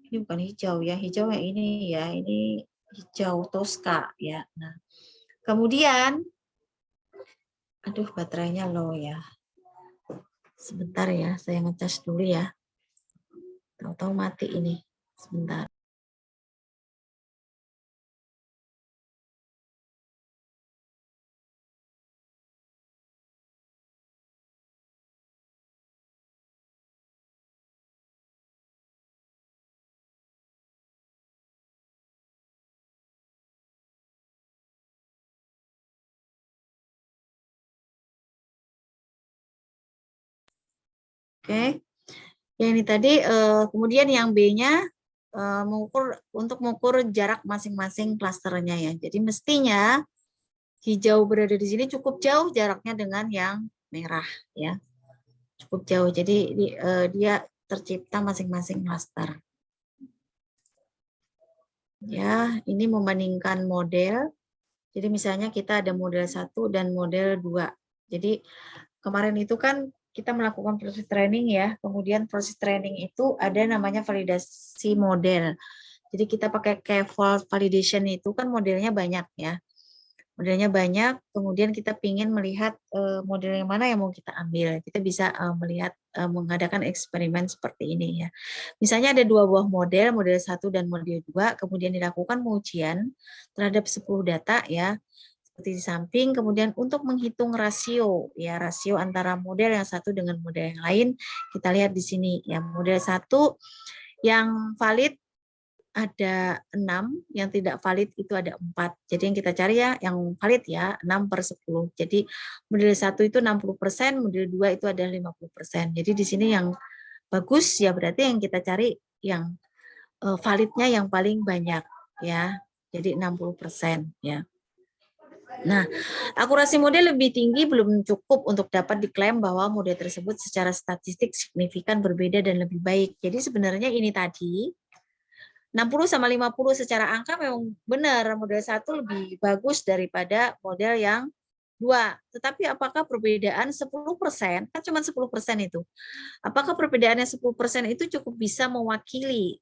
Ini bukan hijau, ya. Hijau yang ini, ya. Ini hijau Tosca, ya. Nah, kemudian aduh baterainya low, ya. Sebentar ya, saya ngecas dulu, ya. Tahu-tahu mati ini. Sebentar. Oke. Ya, ini tadi kemudian yang B-nya mengukur jarak masing-masing klasternya ya. Jadi mestinya hijau berada di sini cukup jauh jaraknya dengan yang merah ya. Cukup jauh. Jadi dia tercipta masing-masing klaster. Ya, ini membandingkan model. Jadi misalnya kita ada model 1 dan model 2. Jadi kemarin itu kan kita melakukan proses training ya. Kemudian proses training itu ada namanya validasi model. Jadi kita pakai K-fold validation itu kan modelnya banyak ya. Modelnya banyak, kemudian kita ingin melihat model yang mana yang mau kita ambil. Kita bisa melihat mengadakan eksperimen seperti ini ya. Misalnya ada 2 buah model, model 1 dan model 2, kemudian dilakukan pengujian terhadap 10 data ya. Seperti di samping, kemudian untuk menghitung rasio ya, rasio antara model yang satu dengan model yang lain, kita lihat di sini ya, model 1 yang valid ada 6, yang tidak valid itu ada 4. Jadi yang kita cari ya yang valid ya 6/10. Jadi model 1 itu 60%, model 2 itu ada 50%. Jadi di sini yang bagus ya berarti yang kita cari yang validnya yang paling banyak ya. Jadi 60% ya. Nah, akurasi model lebih tinggi belum cukup untuk dapat diklaim bahwa model tersebut secara statistik signifikan berbeda dan lebih baik. Jadi sebenarnya ini tadi 60 sama 50 secara angka memang benar model 1 lebih bagus daripada model yang 2. Tetapi apakah perbedaan 10%, kan cuma 10% itu. Apakah perbedaannya 10% itu cukup bisa mewakili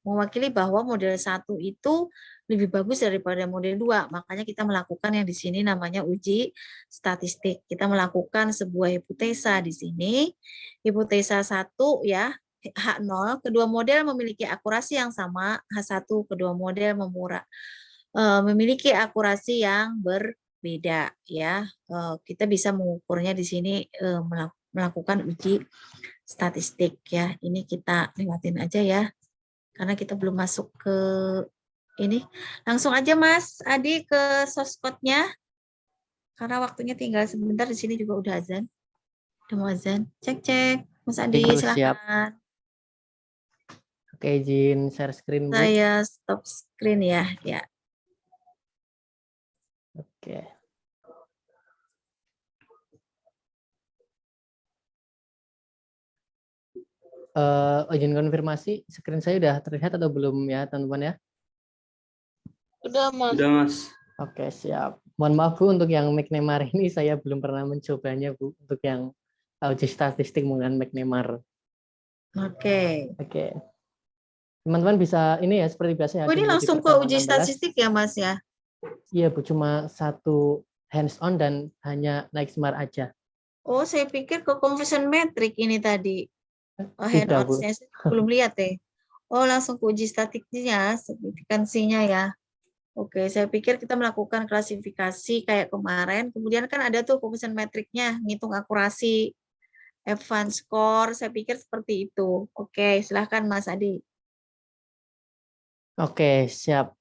bahwa model 1 itu lebih bagus daripada model 2. Makanya kita melakukan yang di sini namanya uji statistik. Kita melakukan sebuah hipotesa di sini. Hipotesa 1 ya, H0, kedua model memiliki akurasi yang sama, H1 kedua model memiliki akurasi yang berbeda ya. Kita bisa mengukurnya di sini melakukan uji statistik ya. Ini kita lewatin aja ya. Karena kita belum masuk ke ini. Langsung aja Mas Adi ke source code-nya. Karena waktunya tinggal sebentar, di sini juga udah azan. Udah mau azan. Cek. Mas Adi silakan. Oke, izin share screen, Bu. Saya stop screen ya. Oke. Izin konfirmasi, screen saya sudah terlihat atau belum ya, teman-teman ya? Udah, Mas. Udah, Mas. Oke, siap. Mohon maaf, Bu, untuk yang McNemar ini saya belum pernah mencobanya, Bu, untuk yang uji statistik menggunakan McNemar. Oke. Teman-teman bisa ini ya seperti biasa ya. Oh, ini langsung ke uji statistik ya Mas ya? Iya Bu, cuma satu hands on dan hanya naik smart aja. Oh, saya pikir ke conversion metric ini tadi. Hands-on-nya belum lihat deh. Oh, langsung ke uji statistiknya, signifikansinya ya. Oke, saya pikir kita melakukan klasifikasi kayak kemarin. Kemudian kan ada tuh conversion metricnya, ngitung akurasi, advance score. Saya pikir seperti itu. Oke, silahkan Mas Adi. Oke, siap.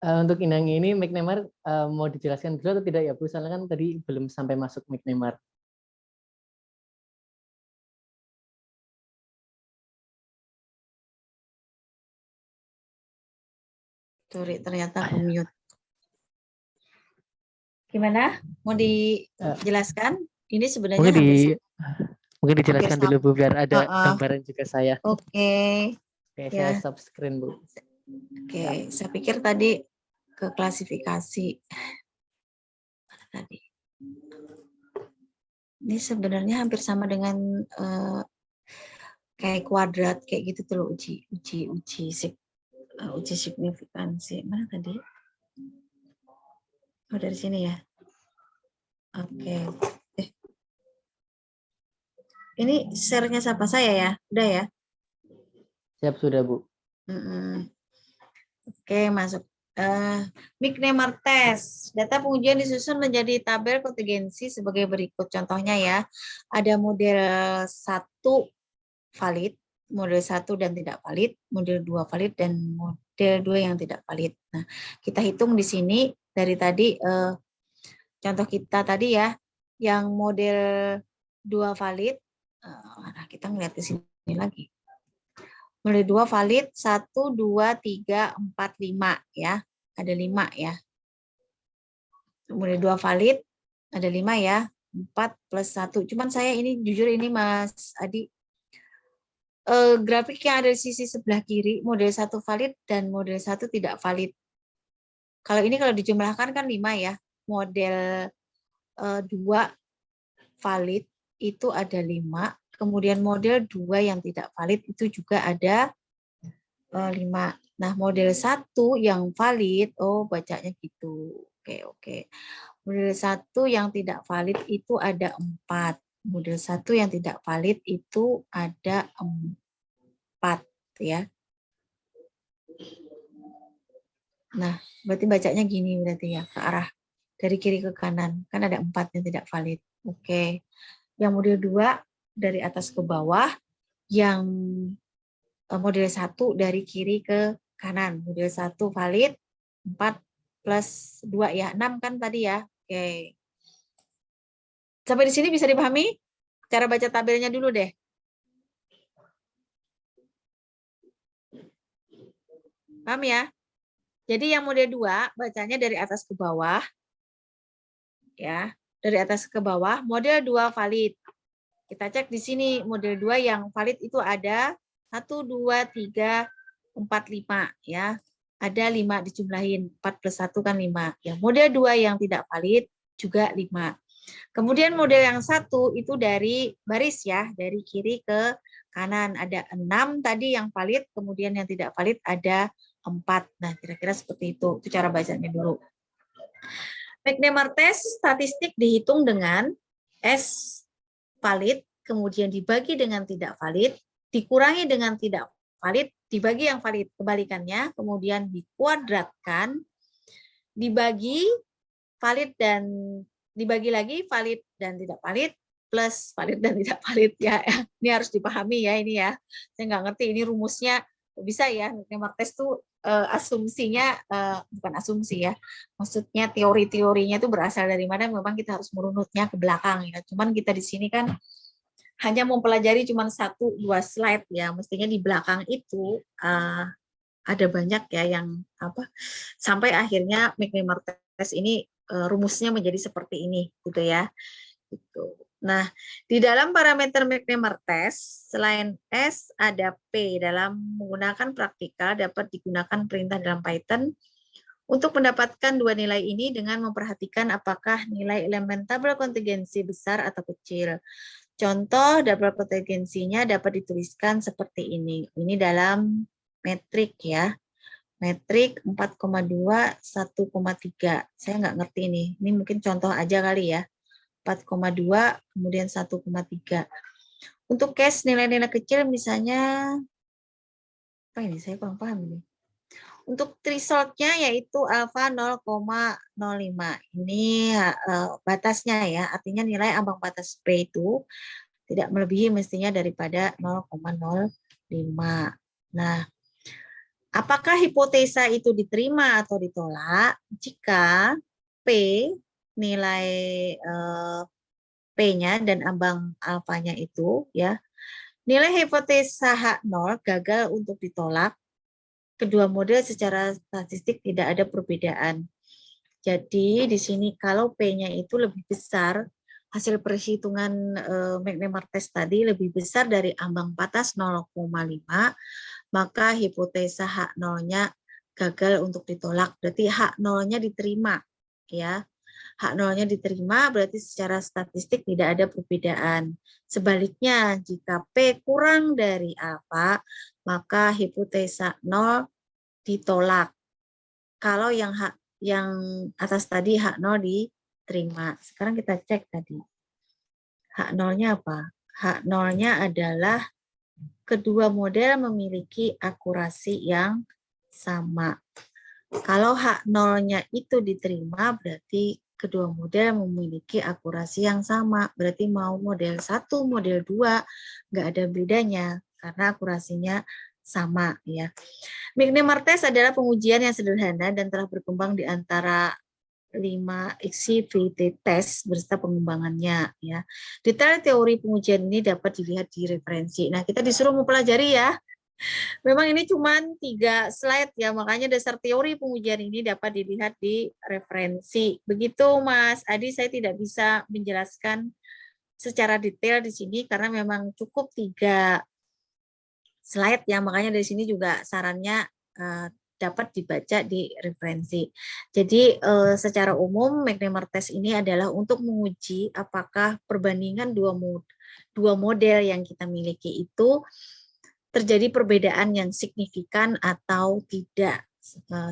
Untuk yang ini McNemar mau dijelaskan dulu atau tidak ya Bu? Soalnya kan tadi belum sampai masuk McNemar. Sorry, ternyata ke-mute. Gimana? Mau dijelaskan? Ini sebenarnya mungkin dijelaskan dulu Bu, biar ada gambaran juga saya. Oke. Saya stop screen Bu. Oke, saya pikir tadi ke klasifikasi. Tadi. Ini sebenarnya hampir sama dengan kayak kuadrat kayak gitu tuh uji signifikansi. Mana tadi? Oh, dari sini ya. Oke. Ini share-nya siapa? Saya ya? Udah ya? Siap, sudah Bu. Oke, masuk. McNemar test. Data pengujian disusun menjadi tabel kontingensi sebagai berikut. Contohnya ya, ada model 1 valid, model 1 dan tidak valid, model 2 valid, dan model 2 yang tidak valid. Nah, kita hitung di sini dari tadi, contoh kita tadi ya, yang model 2 valid, nah kita ngeliat ke sini lagi. Model 2 valid 1, 2, 3, 4, 5 ya. Ada 5 ya. Model 2 valid ada 5 ya. 4 plus 1. Cuman saya ini jujur ini Mas Adi, grafik yang ada di sisi sebelah kiri, model 1 valid dan model 1 tidak valid. Kalau ini kalau dijumlahkan kan 5 ya. Model 2 valid itu ada 5. Kemudian model 2 yang tidak valid itu juga ada 5. Nah, model 1 yang valid, oh bacanya gitu. Oke. Model 1 yang tidak valid itu ada 4. Model 1 yang tidak valid itu ada 4 ya. Nah, berarti bacanya gini berarti ya, ke arah dari kiri ke kanan. Kan ada 4 yang tidak valid. Oke. Yang model 2 dari atas ke bawah, yang model 1 dari kiri ke kanan. Model 1 valid, 4 plus 2 ya, 6 kan tadi ya. Oke. Sampai di sini bisa dipahami? Cara baca tabelnya dulu deh. Paham ya? Jadi yang model 2 bacanya dari atas ke bawah. Ya, dari atas ke bawah, model 2 valid. Kita cek di sini model 2 yang valid itu ada 1, 2, 3, 4, 5 ya. Ada 5 dijumlahin, 4 plus 1 kan 5. Ya, model 2 yang tidak valid juga 5. Kemudian model yang 1 itu dari baris ya, dari kiri ke kanan ada 6 tadi yang valid, kemudian yang tidak valid ada 4. Nah, kira-kira seperti itu. Itu cara bacanya dulu. McNemar test statistik dihitung dengan S valid, kemudian dibagi dengan tidak valid, dikurangi dengan tidak valid, dibagi yang valid, kebalikannya, kemudian dikuadratkan, dibagi valid dan dibagi lagi valid dan tidak valid, plus valid dan tidak valid ya. Ini harus dipahami ya ini ya. Saya nggak ngerti ini rumusnya bisa ya. McNemar test tuh asumsinya bukan asumsi ya. Maksudnya teori-teorinya itu berasal dari mana? Memang kita harus merunutnya ke belakang ya. Cuman kita di sini kan hanya mempelajari cuma 1-2 slide ya. Mestinya di belakang itu ada banyak ya yang sampai akhirnya McNemar test ini rumusnya menjadi seperti ini gitu ya. Gitu. Nah, di dalam parameter McNemar test selain S ada P. Dalam menggunakan praktikal dapat digunakan perintah dalam Python untuk mendapatkan dua nilai ini dengan memperhatikan apakah nilai elemen tabel kontingensi besar atau kecil. Contoh double kontingensinya dapat dituliskan seperti ini. Ini dalam metrik ya. Metrik 4,2, 1,3. Saya nggak ngerti ini. Ini mungkin contoh aja kali ya. 4,2, kemudian 1,3. Untuk case nilai-nilai kecil misalnya, apa ini? Saya kurang paham ini. Untuk threshold-nya yaitu alfa 0,05. Ini batasnya ya, artinya nilai ambang batas P itu tidak melebihi mestinya daripada 0,05. Nah, apakah hipotesa itu diterima atau ditolak jika P, nilai P-nya dan ambang alfanya itu ya, nilai hipotesa H0 gagal untuk ditolak, kedua model secara statistik tidak ada perbedaan. Jadi di sini kalau P-nya itu lebih besar, hasil perhitungan McNemar test tadi lebih besar dari ambang batas 0,5, maka hipotesa H0-nya gagal untuk ditolak. Berarti H0-nya diterima ya. H0-nya diterima berarti secara statistik tidak ada perbedaan. Sebaliknya, jika P kurang dari alfa, maka hipotesa 0 ditolak. Kalau yang atas tadi H0 diterima. Sekarang kita cek tadi. H0-nya apa? H0-nya adalah kedua model memiliki akurasi yang sama. Kalau H0-nya itu diterima, berarti kedua model memiliki akurasi yang sama. Berarti mau model 1, model 2, nggak ada bedanya karena akurasinya sama ya. McNemar test adalah pengujian yang sederhana dan telah berkembang di antara 5 XCVT test beserta pengembangannya ya. Detail teori pengujian ini dapat dilihat di referensi. Nah, kita disuruh mempelajari ya Memang ini cuma 3 slide ya, makanya dasar teori pengujian ini dapat dilihat di referensi. Begitu Mas Adi, saya tidak bisa menjelaskan secara detail di sini karena memang cukup 3 slide ya, makanya dari sini juga sarannya dapat dibaca di referensi. Jadi secara umum McNemar test ini adalah untuk menguji apakah perbandingan dua model yang kita miliki itu terjadi perbedaan yang signifikan atau tidak.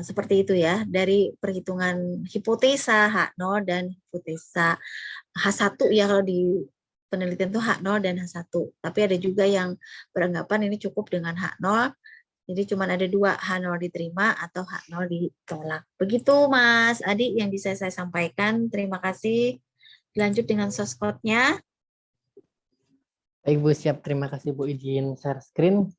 Seperti itu ya, dari perhitungan hipotesa H0 dan hipotesa H1 ya, kalau di penelitian itu H0 dan H1. Tapi ada juga yang beranggapan ini cukup dengan H0, jadi cuma ada 2, H0 diterima atau H0 ditolak. Begitu Mas Adi yang bisa saya sampaikan. Terima kasih. Lanjut dengan source code-nya. Baik Bu, siap. Terima kasih Bu, izin share screen.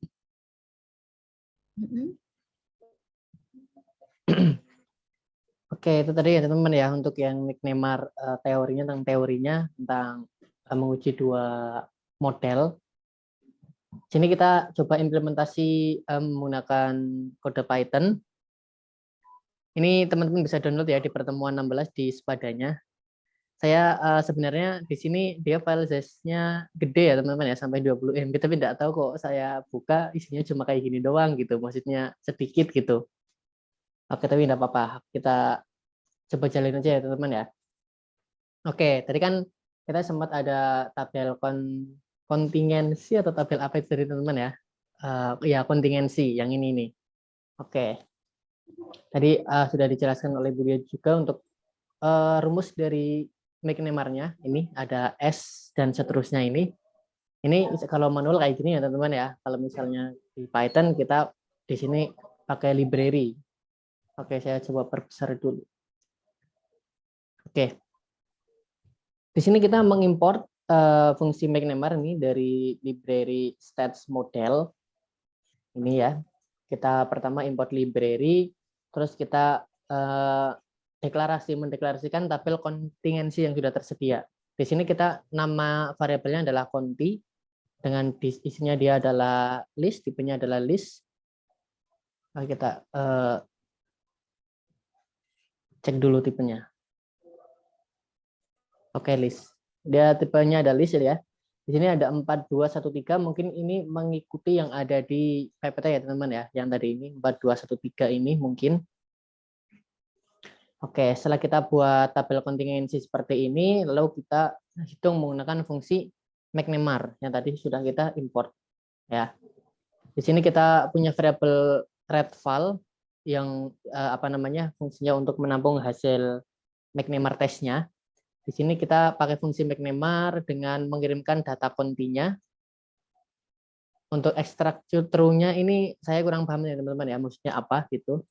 Oke, itu tadi ya teman-teman ya, untuk yang McNemar teorinya tentang menguji 2 model. Sini kita coba implementasi menggunakan kode Python. Ini teman-teman bisa download ya di pertemuan 16 di sepadanya. Saya sebenarnya di sini dia file size-nya gede ya teman-teman ya, sampai 20 MB, tapi tidak tahu kok saya buka isinya cuma kayak gini doang gitu, maksudnya sedikit gitu. Oke, tapi tidak apa-apa, kita coba jalin aja ya teman-teman ya. Oke, tadi kan kita sempat ada tabel kontingensi atau tabel apa itu dari teman-teman ya. Ya, kontingensi yang ini nih. Oke, tadi sudah dijelaskan oleh Bu Dia juga untuk rumus dari McNemar-nya. Ini ada S dan seterusnya ini. Ini kalau manual kayak gini ya teman-teman ya. Kalau misalnya di Python kita di sini pakai library. Oke, saya coba perbesar dulu. Oke. Di sini kita mengimport fungsi McNemar ini dari library stats model. Ini ya. Kita pertama import library, terus kita mendeklarasikan tabel kontingensi yang sudah tersedia. Di sini kita nama variabelnya adalah konti, dengan isinya dia adalah list, tipenya adalah list. Nah, kita cek dulu tipenya. Oke, list. Dia tipenya ada list ya. Di sini ada 4213, mungkin ini mengikuti yang ada di PPT ya teman-teman ya. Yang tadi ini 4213 ini mungkin. Oke, setelah kita buat tabel kontingensi seperti ini, lalu kita hitung menggunakan fungsi McNemar yang tadi sudah kita import. Ya, di sini kita punya variabel readval yang fungsinya untuk menampung hasil McNemar testnya. Di sini kita pakai fungsi McNemar dengan mengirimkan data kontinya. Untuk ekstrak true-nya ini saya kurang paham ya teman-teman ya, maksudnya apa gitu.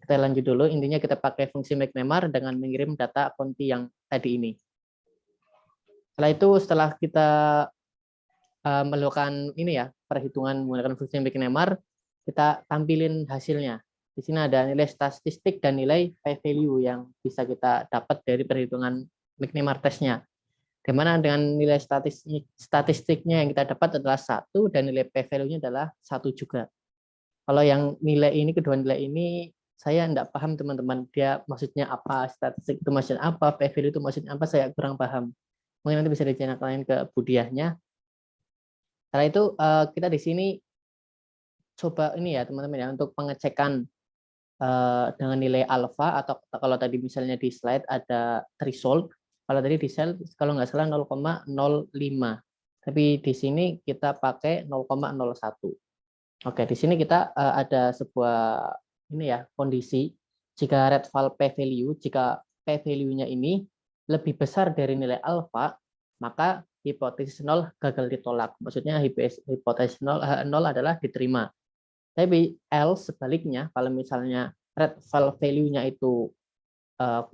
Kita lanjut dulu, intinya kita pakai fungsi McNemar dengan mengirim data konti yang tadi ini. Setelah kita melakukan ini ya, perhitungan menggunakan fungsi McNemar, kita tampilin hasilnya. Di sini ada nilai statistik dan nilai p-value yang bisa kita dapat dari perhitungan McNemar testnya. Di mana dengan nilai statistiknya yang kita dapat adalah 1 dan nilai p-value-nya adalah 1 juga. Kalau yang nilai ini, kedua nilai ini, saya tidak paham teman-teman, dia maksudnya apa, statistik itu maksudnya apa, p-value itu maksudnya apa, saya kurang paham. Mungkin nanti bisa ditanyakan ke Bu Diahnya. Setelah itu kita di sini coba ini ya teman-teman ya, untuk pengecekan dengan nilai alfa, atau kalau tadi misalnya di slide ada threshold, kalau tadi di slide kalau nggak salah 0,05, tapi di sini kita pakai 0,01. Oke, di sini kita ada sebuah ini ya, kondisi jika readval p-value, jika p-value-nya ini lebih besar dari nilai alfa, maka hipotesis 0 gagal ditolak. Maksudnya hipotesis 0 adalah diterima. Tapi else sebaliknya, kalau misalnya readval value-nya itu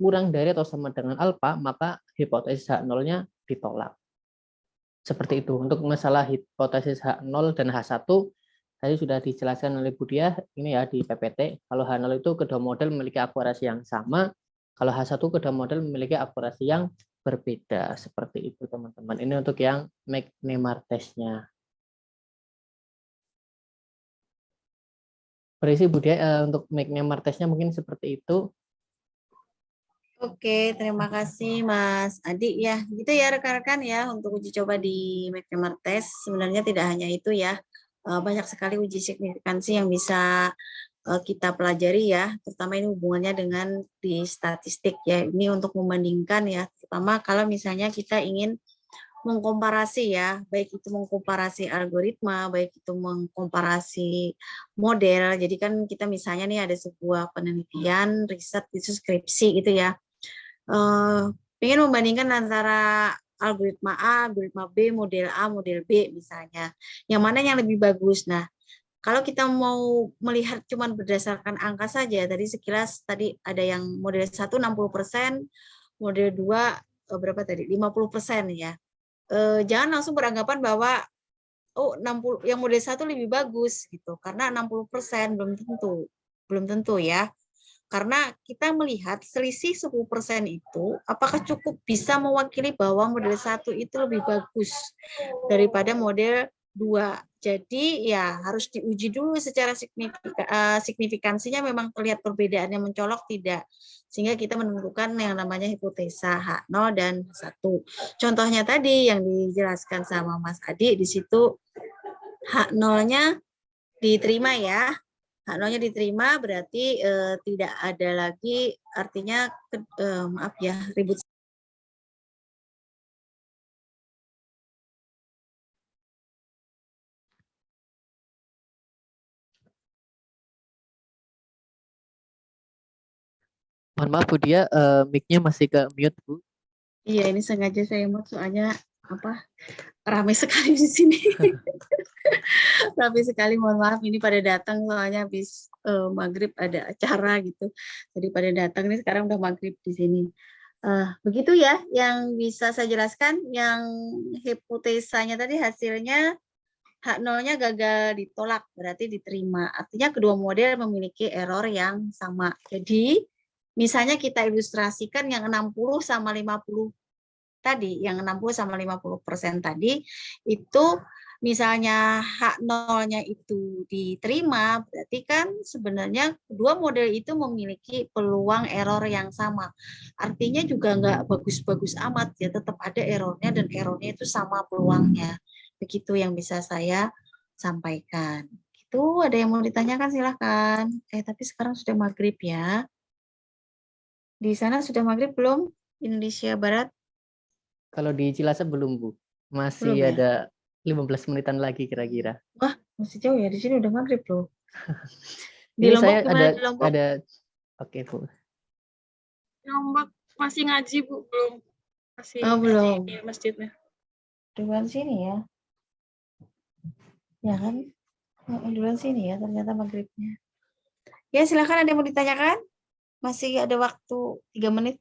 kurang dari atau sama dengan alfa, maka hipotesis H0-nya ditolak. Seperti itu. Untuk masalah hipotesis H0 dan H1 tadi sudah dijelaskan oleh Bu Diah ini ya di PPT. Kalau H0 itu kedua model memiliki akurasi yang sama, kalau H1 kedua model memiliki akurasi yang berbeda. Seperti itu teman-teman. Ini untuk yang McNemar testnya. Berisi Bu Dia, untuk McNemar testnya mungkin seperti itu. Oke, terima kasih Mas Adi ya. Gitu ya rekan-rekan ya untuk uji coba di McNemar Test. Sebenarnya tidak hanya itu ya. Banyak sekali uji signifikansi yang bisa kita pelajari ya, terutama ini hubungannya dengan di statistik ya. Ini untuk membandingkan ya, terutama kalau misalnya kita ingin mengkomparasi ya, baik itu mengkomparasi algoritma, baik itu mengkomparasi model. Jadi kan kita misalnya nih ada sebuah penelitian, riset, itu skripsi gitu ya. Ingin membandingkan antara algoritma A, algoritma B, model A, model B misalnya. Yang mana yang lebih bagus? Nah, kalau kita mau melihat cuman berdasarkan angka saja, tadi sekilas tadi ada yang model 1 60%, model 2 berapa tadi? 50% ya. Jangan langsung beranggapan bahwa oh 60 yang model 1 lebih bagus gitu karena 60% belum tentu ya. Karena kita melihat selisih 10% itu apakah cukup bisa mewakili bahwa model 1 itu lebih bagus daripada model 2. Jadi ya harus diuji dulu secara signifikansinya memang terlihat perbedaannya mencolok tidak. Sehingga kita menentukan yang namanya hipotesa H0 dan H1. Contohnya tadi yang dijelaskan sama Mas Adi di situ H0-nya diterima ya. H0-nya diterima berarti tidak ada lagi artinya maaf ya ribut. Mohon maaf Bu Dia, mic-nya masih ke mute Bu. Iya, ini sengaja saya mute soalnya apa? Ramai sekali di sini. Ramai sekali, mohon maaf ini pada datang soalnya habis maghrib ada acara gitu. Jadi pada datang ini sekarang udah maghrib di sini. Begitu ya yang bisa saya jelaskan. Yang hipotesanya tadi hasilnya H0-nya gagal ditolak, berarti diterima. Artinya kedua model memiliki error yang sama. Jadi misalnya kita ilustrasikan yang 60 sama 50 tadi, yang 60 sama 50% tadi, itu misalnya H0-nya itu diterima, berarti kan sebenarnya kedua model itu memiliki peluang error yang sama. Artinya juga nggak bagus-bagus amat, ya tetap ada errornya dan errornya itu sama peluangnya. Begitu yang bisa saya sampaikan. Itu ada yang mau ditanyakan silahkan. Tapi sekarang sudah maghrib ya. Di sana sudah maghrib belum? Indonesia Barat? Kalau di Cilacap belum Bu. Masih Belum ya? ada 15 menitan lagi kira-kira. Wah, masih jauh ya. Di sini udah maghrib loh. Di Ini Lombok saya gimana di Lombok? Oke Bu. Lombok masih ngaji Bu, belum. Masih belum. di masjidnya. Duluan sini ya. Ya kan? Duluan sini ya ternyata maghribnya. Ya silakan, ada yang mau ditanyakan? Masih ada waktu 3 menit.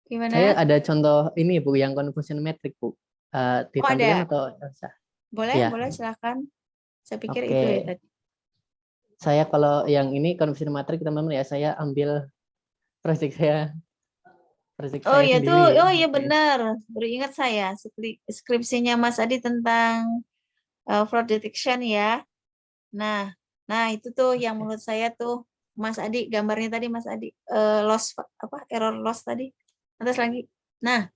Gimana? Saya ada contoh ini Bu yang confusion metric Bu. Ditampilkan atau usah? Boleh, Ya. boleh silakan. Saya pikir Oke. itu ya tadi. Saya kalau yang ini confusion metric teman-teman ya, saya ambil project saya iya sendiri. tuh, oh iya benar. Baru ingat saya skripsinya Mas Adi tentang fraud detection ya. Nah itu tuh yang menurut saya tuh Mas Adi gambarnya tadi Mas Adi loss error loss tadi. Atas lagi. Nah,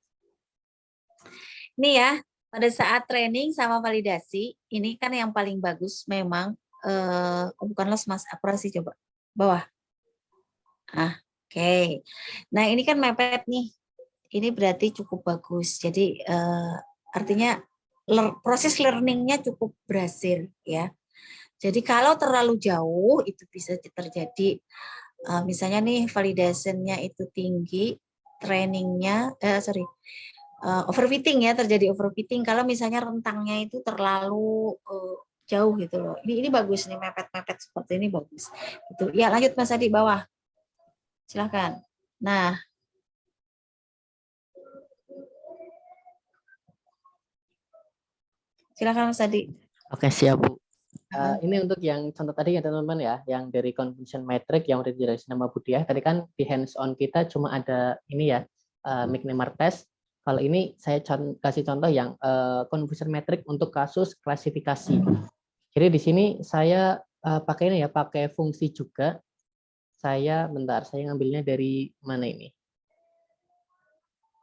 ini ya pada saat training sama validasi ini kan yang paling bagus memang bukan loss Mas, akurasi coba bawah. Oke. Nah, ini kan mepet nih. Ini berarti cukup bagus. Jadi artinya proses learning-nya cukup berhasil ya. Jadi kalau terlalu jauh itu bisa terjadi misalnya nih validation-nya itu tinggi, training-nya overfitting ya, terjadi overfitting kalau misalnya rentangnya itu terlalu jauh gitu loh. Ini bagus nih, mepet-mepet seperti ini bagus. Gitu. Ya, lanjut Mas Adi bawah. Silakan. Nah, silakan Mas Adi. Oke, siap Bu. Ini untuk yang contoh tadi ya teman-teman ya, yang dari confusion metric yang udah dijelasin sama Bu Dia. Tadi kan di hands on kita cuma ada ini ya, McNemar test. Kalau ini saya kasih contoh yang confusion metric untuk kasus klasifikasi. Jadi di sini saya pakai ini ya, pakai fungsi juga. Saya ngambilnya dari mana ini?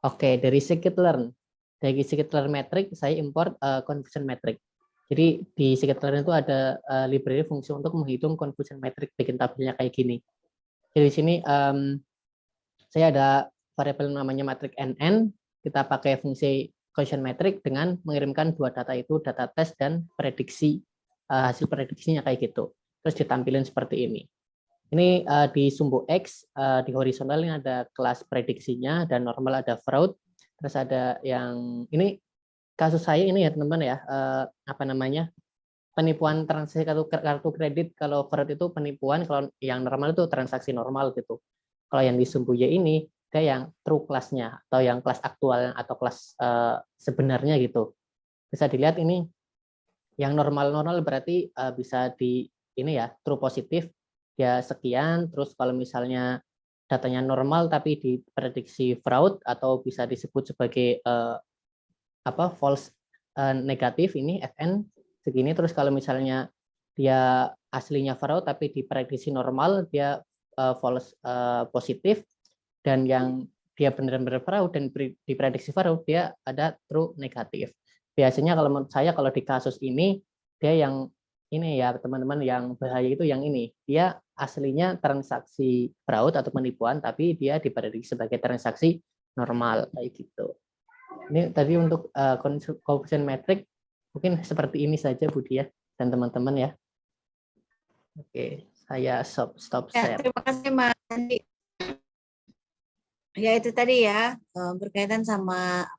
Oke, dari scikit-learn. Dari scikit-learn metric saya import confusion metric. Jadi di scikit-learn itu ada library fungsi untuk menghitung confusion metric, bikin tabelnya kayak gini. Jadi di sini saya ada variabel namanya matrix NN, kita pakai fungsi confusion metric dengan mengirimkan dua data itu, data tes dan prediksi, hasil prediksinya kayak gitu. Terus ditampilin seperti ini. Ini di sumbu X, di horizontal ini ada kelas prediksinya, dan normal ada fraud. Terus ada yang, ini kasus saya ini ya teman-teman ya, apa namanya, penipuan transaksi kartu kredit. Kalau fraud itu penipuan, kalau yang normal itu transaksi normal gitu. Kalau yang di sumbu Y ini, dia yang true class-nya, atau yang kelas aktual, atau kelas sebenarnya gitu. Bisa dilihat ini, yang normal-normal berarti bisa di, ini ya, true positif, ya sekian. Terus kalau misalnya datanya normal tapi diprediksi fraud, atau bisa disebut sebagai false negatif, ini FN segini. Terus kalau misalnya dia aslinya fraud tapi diprediksi normal, dia false positif. Dan yang dia benar-benar fraud dan diprediksi fraud, dia ada true negatif. Biasanya kalau menurut saya, kalau di kasus ini, dia yang ini ya teman-teman, yang bahaya itu yang ini. Dia aslinya transaksi fraud atau penipuan, tapi dia diprediksi sebagai transaksi normal kayak gitu. Ini tadi untuk confusion metric, mungkin seperti ini saja Bu Dia dan teman-teman ya. Oke, saya stop share. Terima kasih Mas Andi. Ya itu tadi ya, berkaitan sama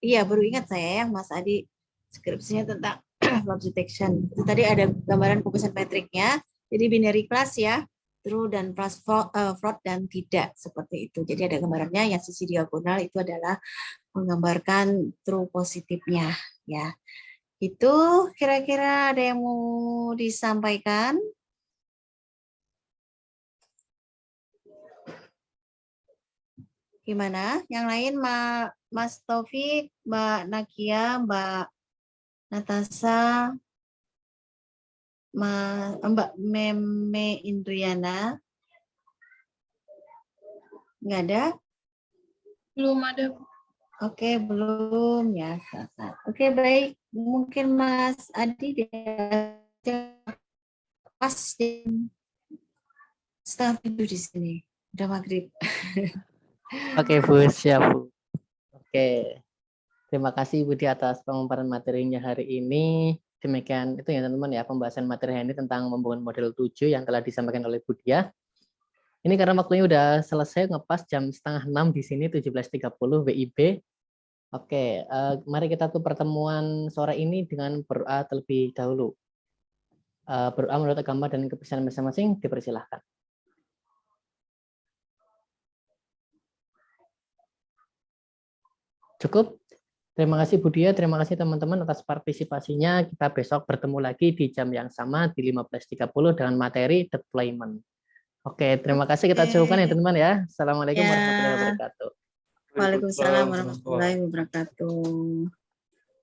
iya baru ingat saya ya Mas Adi, skripsinya tentang fraud detection. Itu tadi ada gambaran confusion metricnya, jadi binary class ya, true dan plus fraud dan tidak, seperti itu. Jadi ada gambarannya, yang sisi diagonal itu adalah menggambarkan true positifnya ya. Itu kira-kira ada yang mau disampaikan? Gimana? Yang lain Mas Taufik, Mbak Nakia, Mbak Natasha, Mbak Meme Indriana? Nggak ada? Belum ada. Oke, belum ya. Oke, baik. Mungkin Mas Adi dia pas setengah tujuh di sini. Udah maghrib. Oke Bu, siap Bu. Oke, terima kasih Bu Di atas pemaparan materinya hari ini. Demikian itu ya teman-teman ya, pembahasan materi ini tentang membangun model 7 yang telah disampaikan oleh Bu Dia. Ini karena waktunya udah selesai, ngepas jam 5:30 di sini, 17.30 WIB. Oke, mari kita tuh pertemuan sore ini dengan berdoa terlebih dahulu. Berdoa menurut agama dan kepercayaan masing-masing, dipersilahkan. Cukup. Terima kasih Bu Dia, terima kasih teman-teman atas partisipasinya. Kita besok bertemu lagi di jam yang sama di 15.30 dengan materi deployment. Oke, terima kasih, kita cukupkan ya teman-teman ya. Assalamualaikum warahmatullahi wabarakatuh. Waalaikumsalam warahmatullahi wabarakatuh.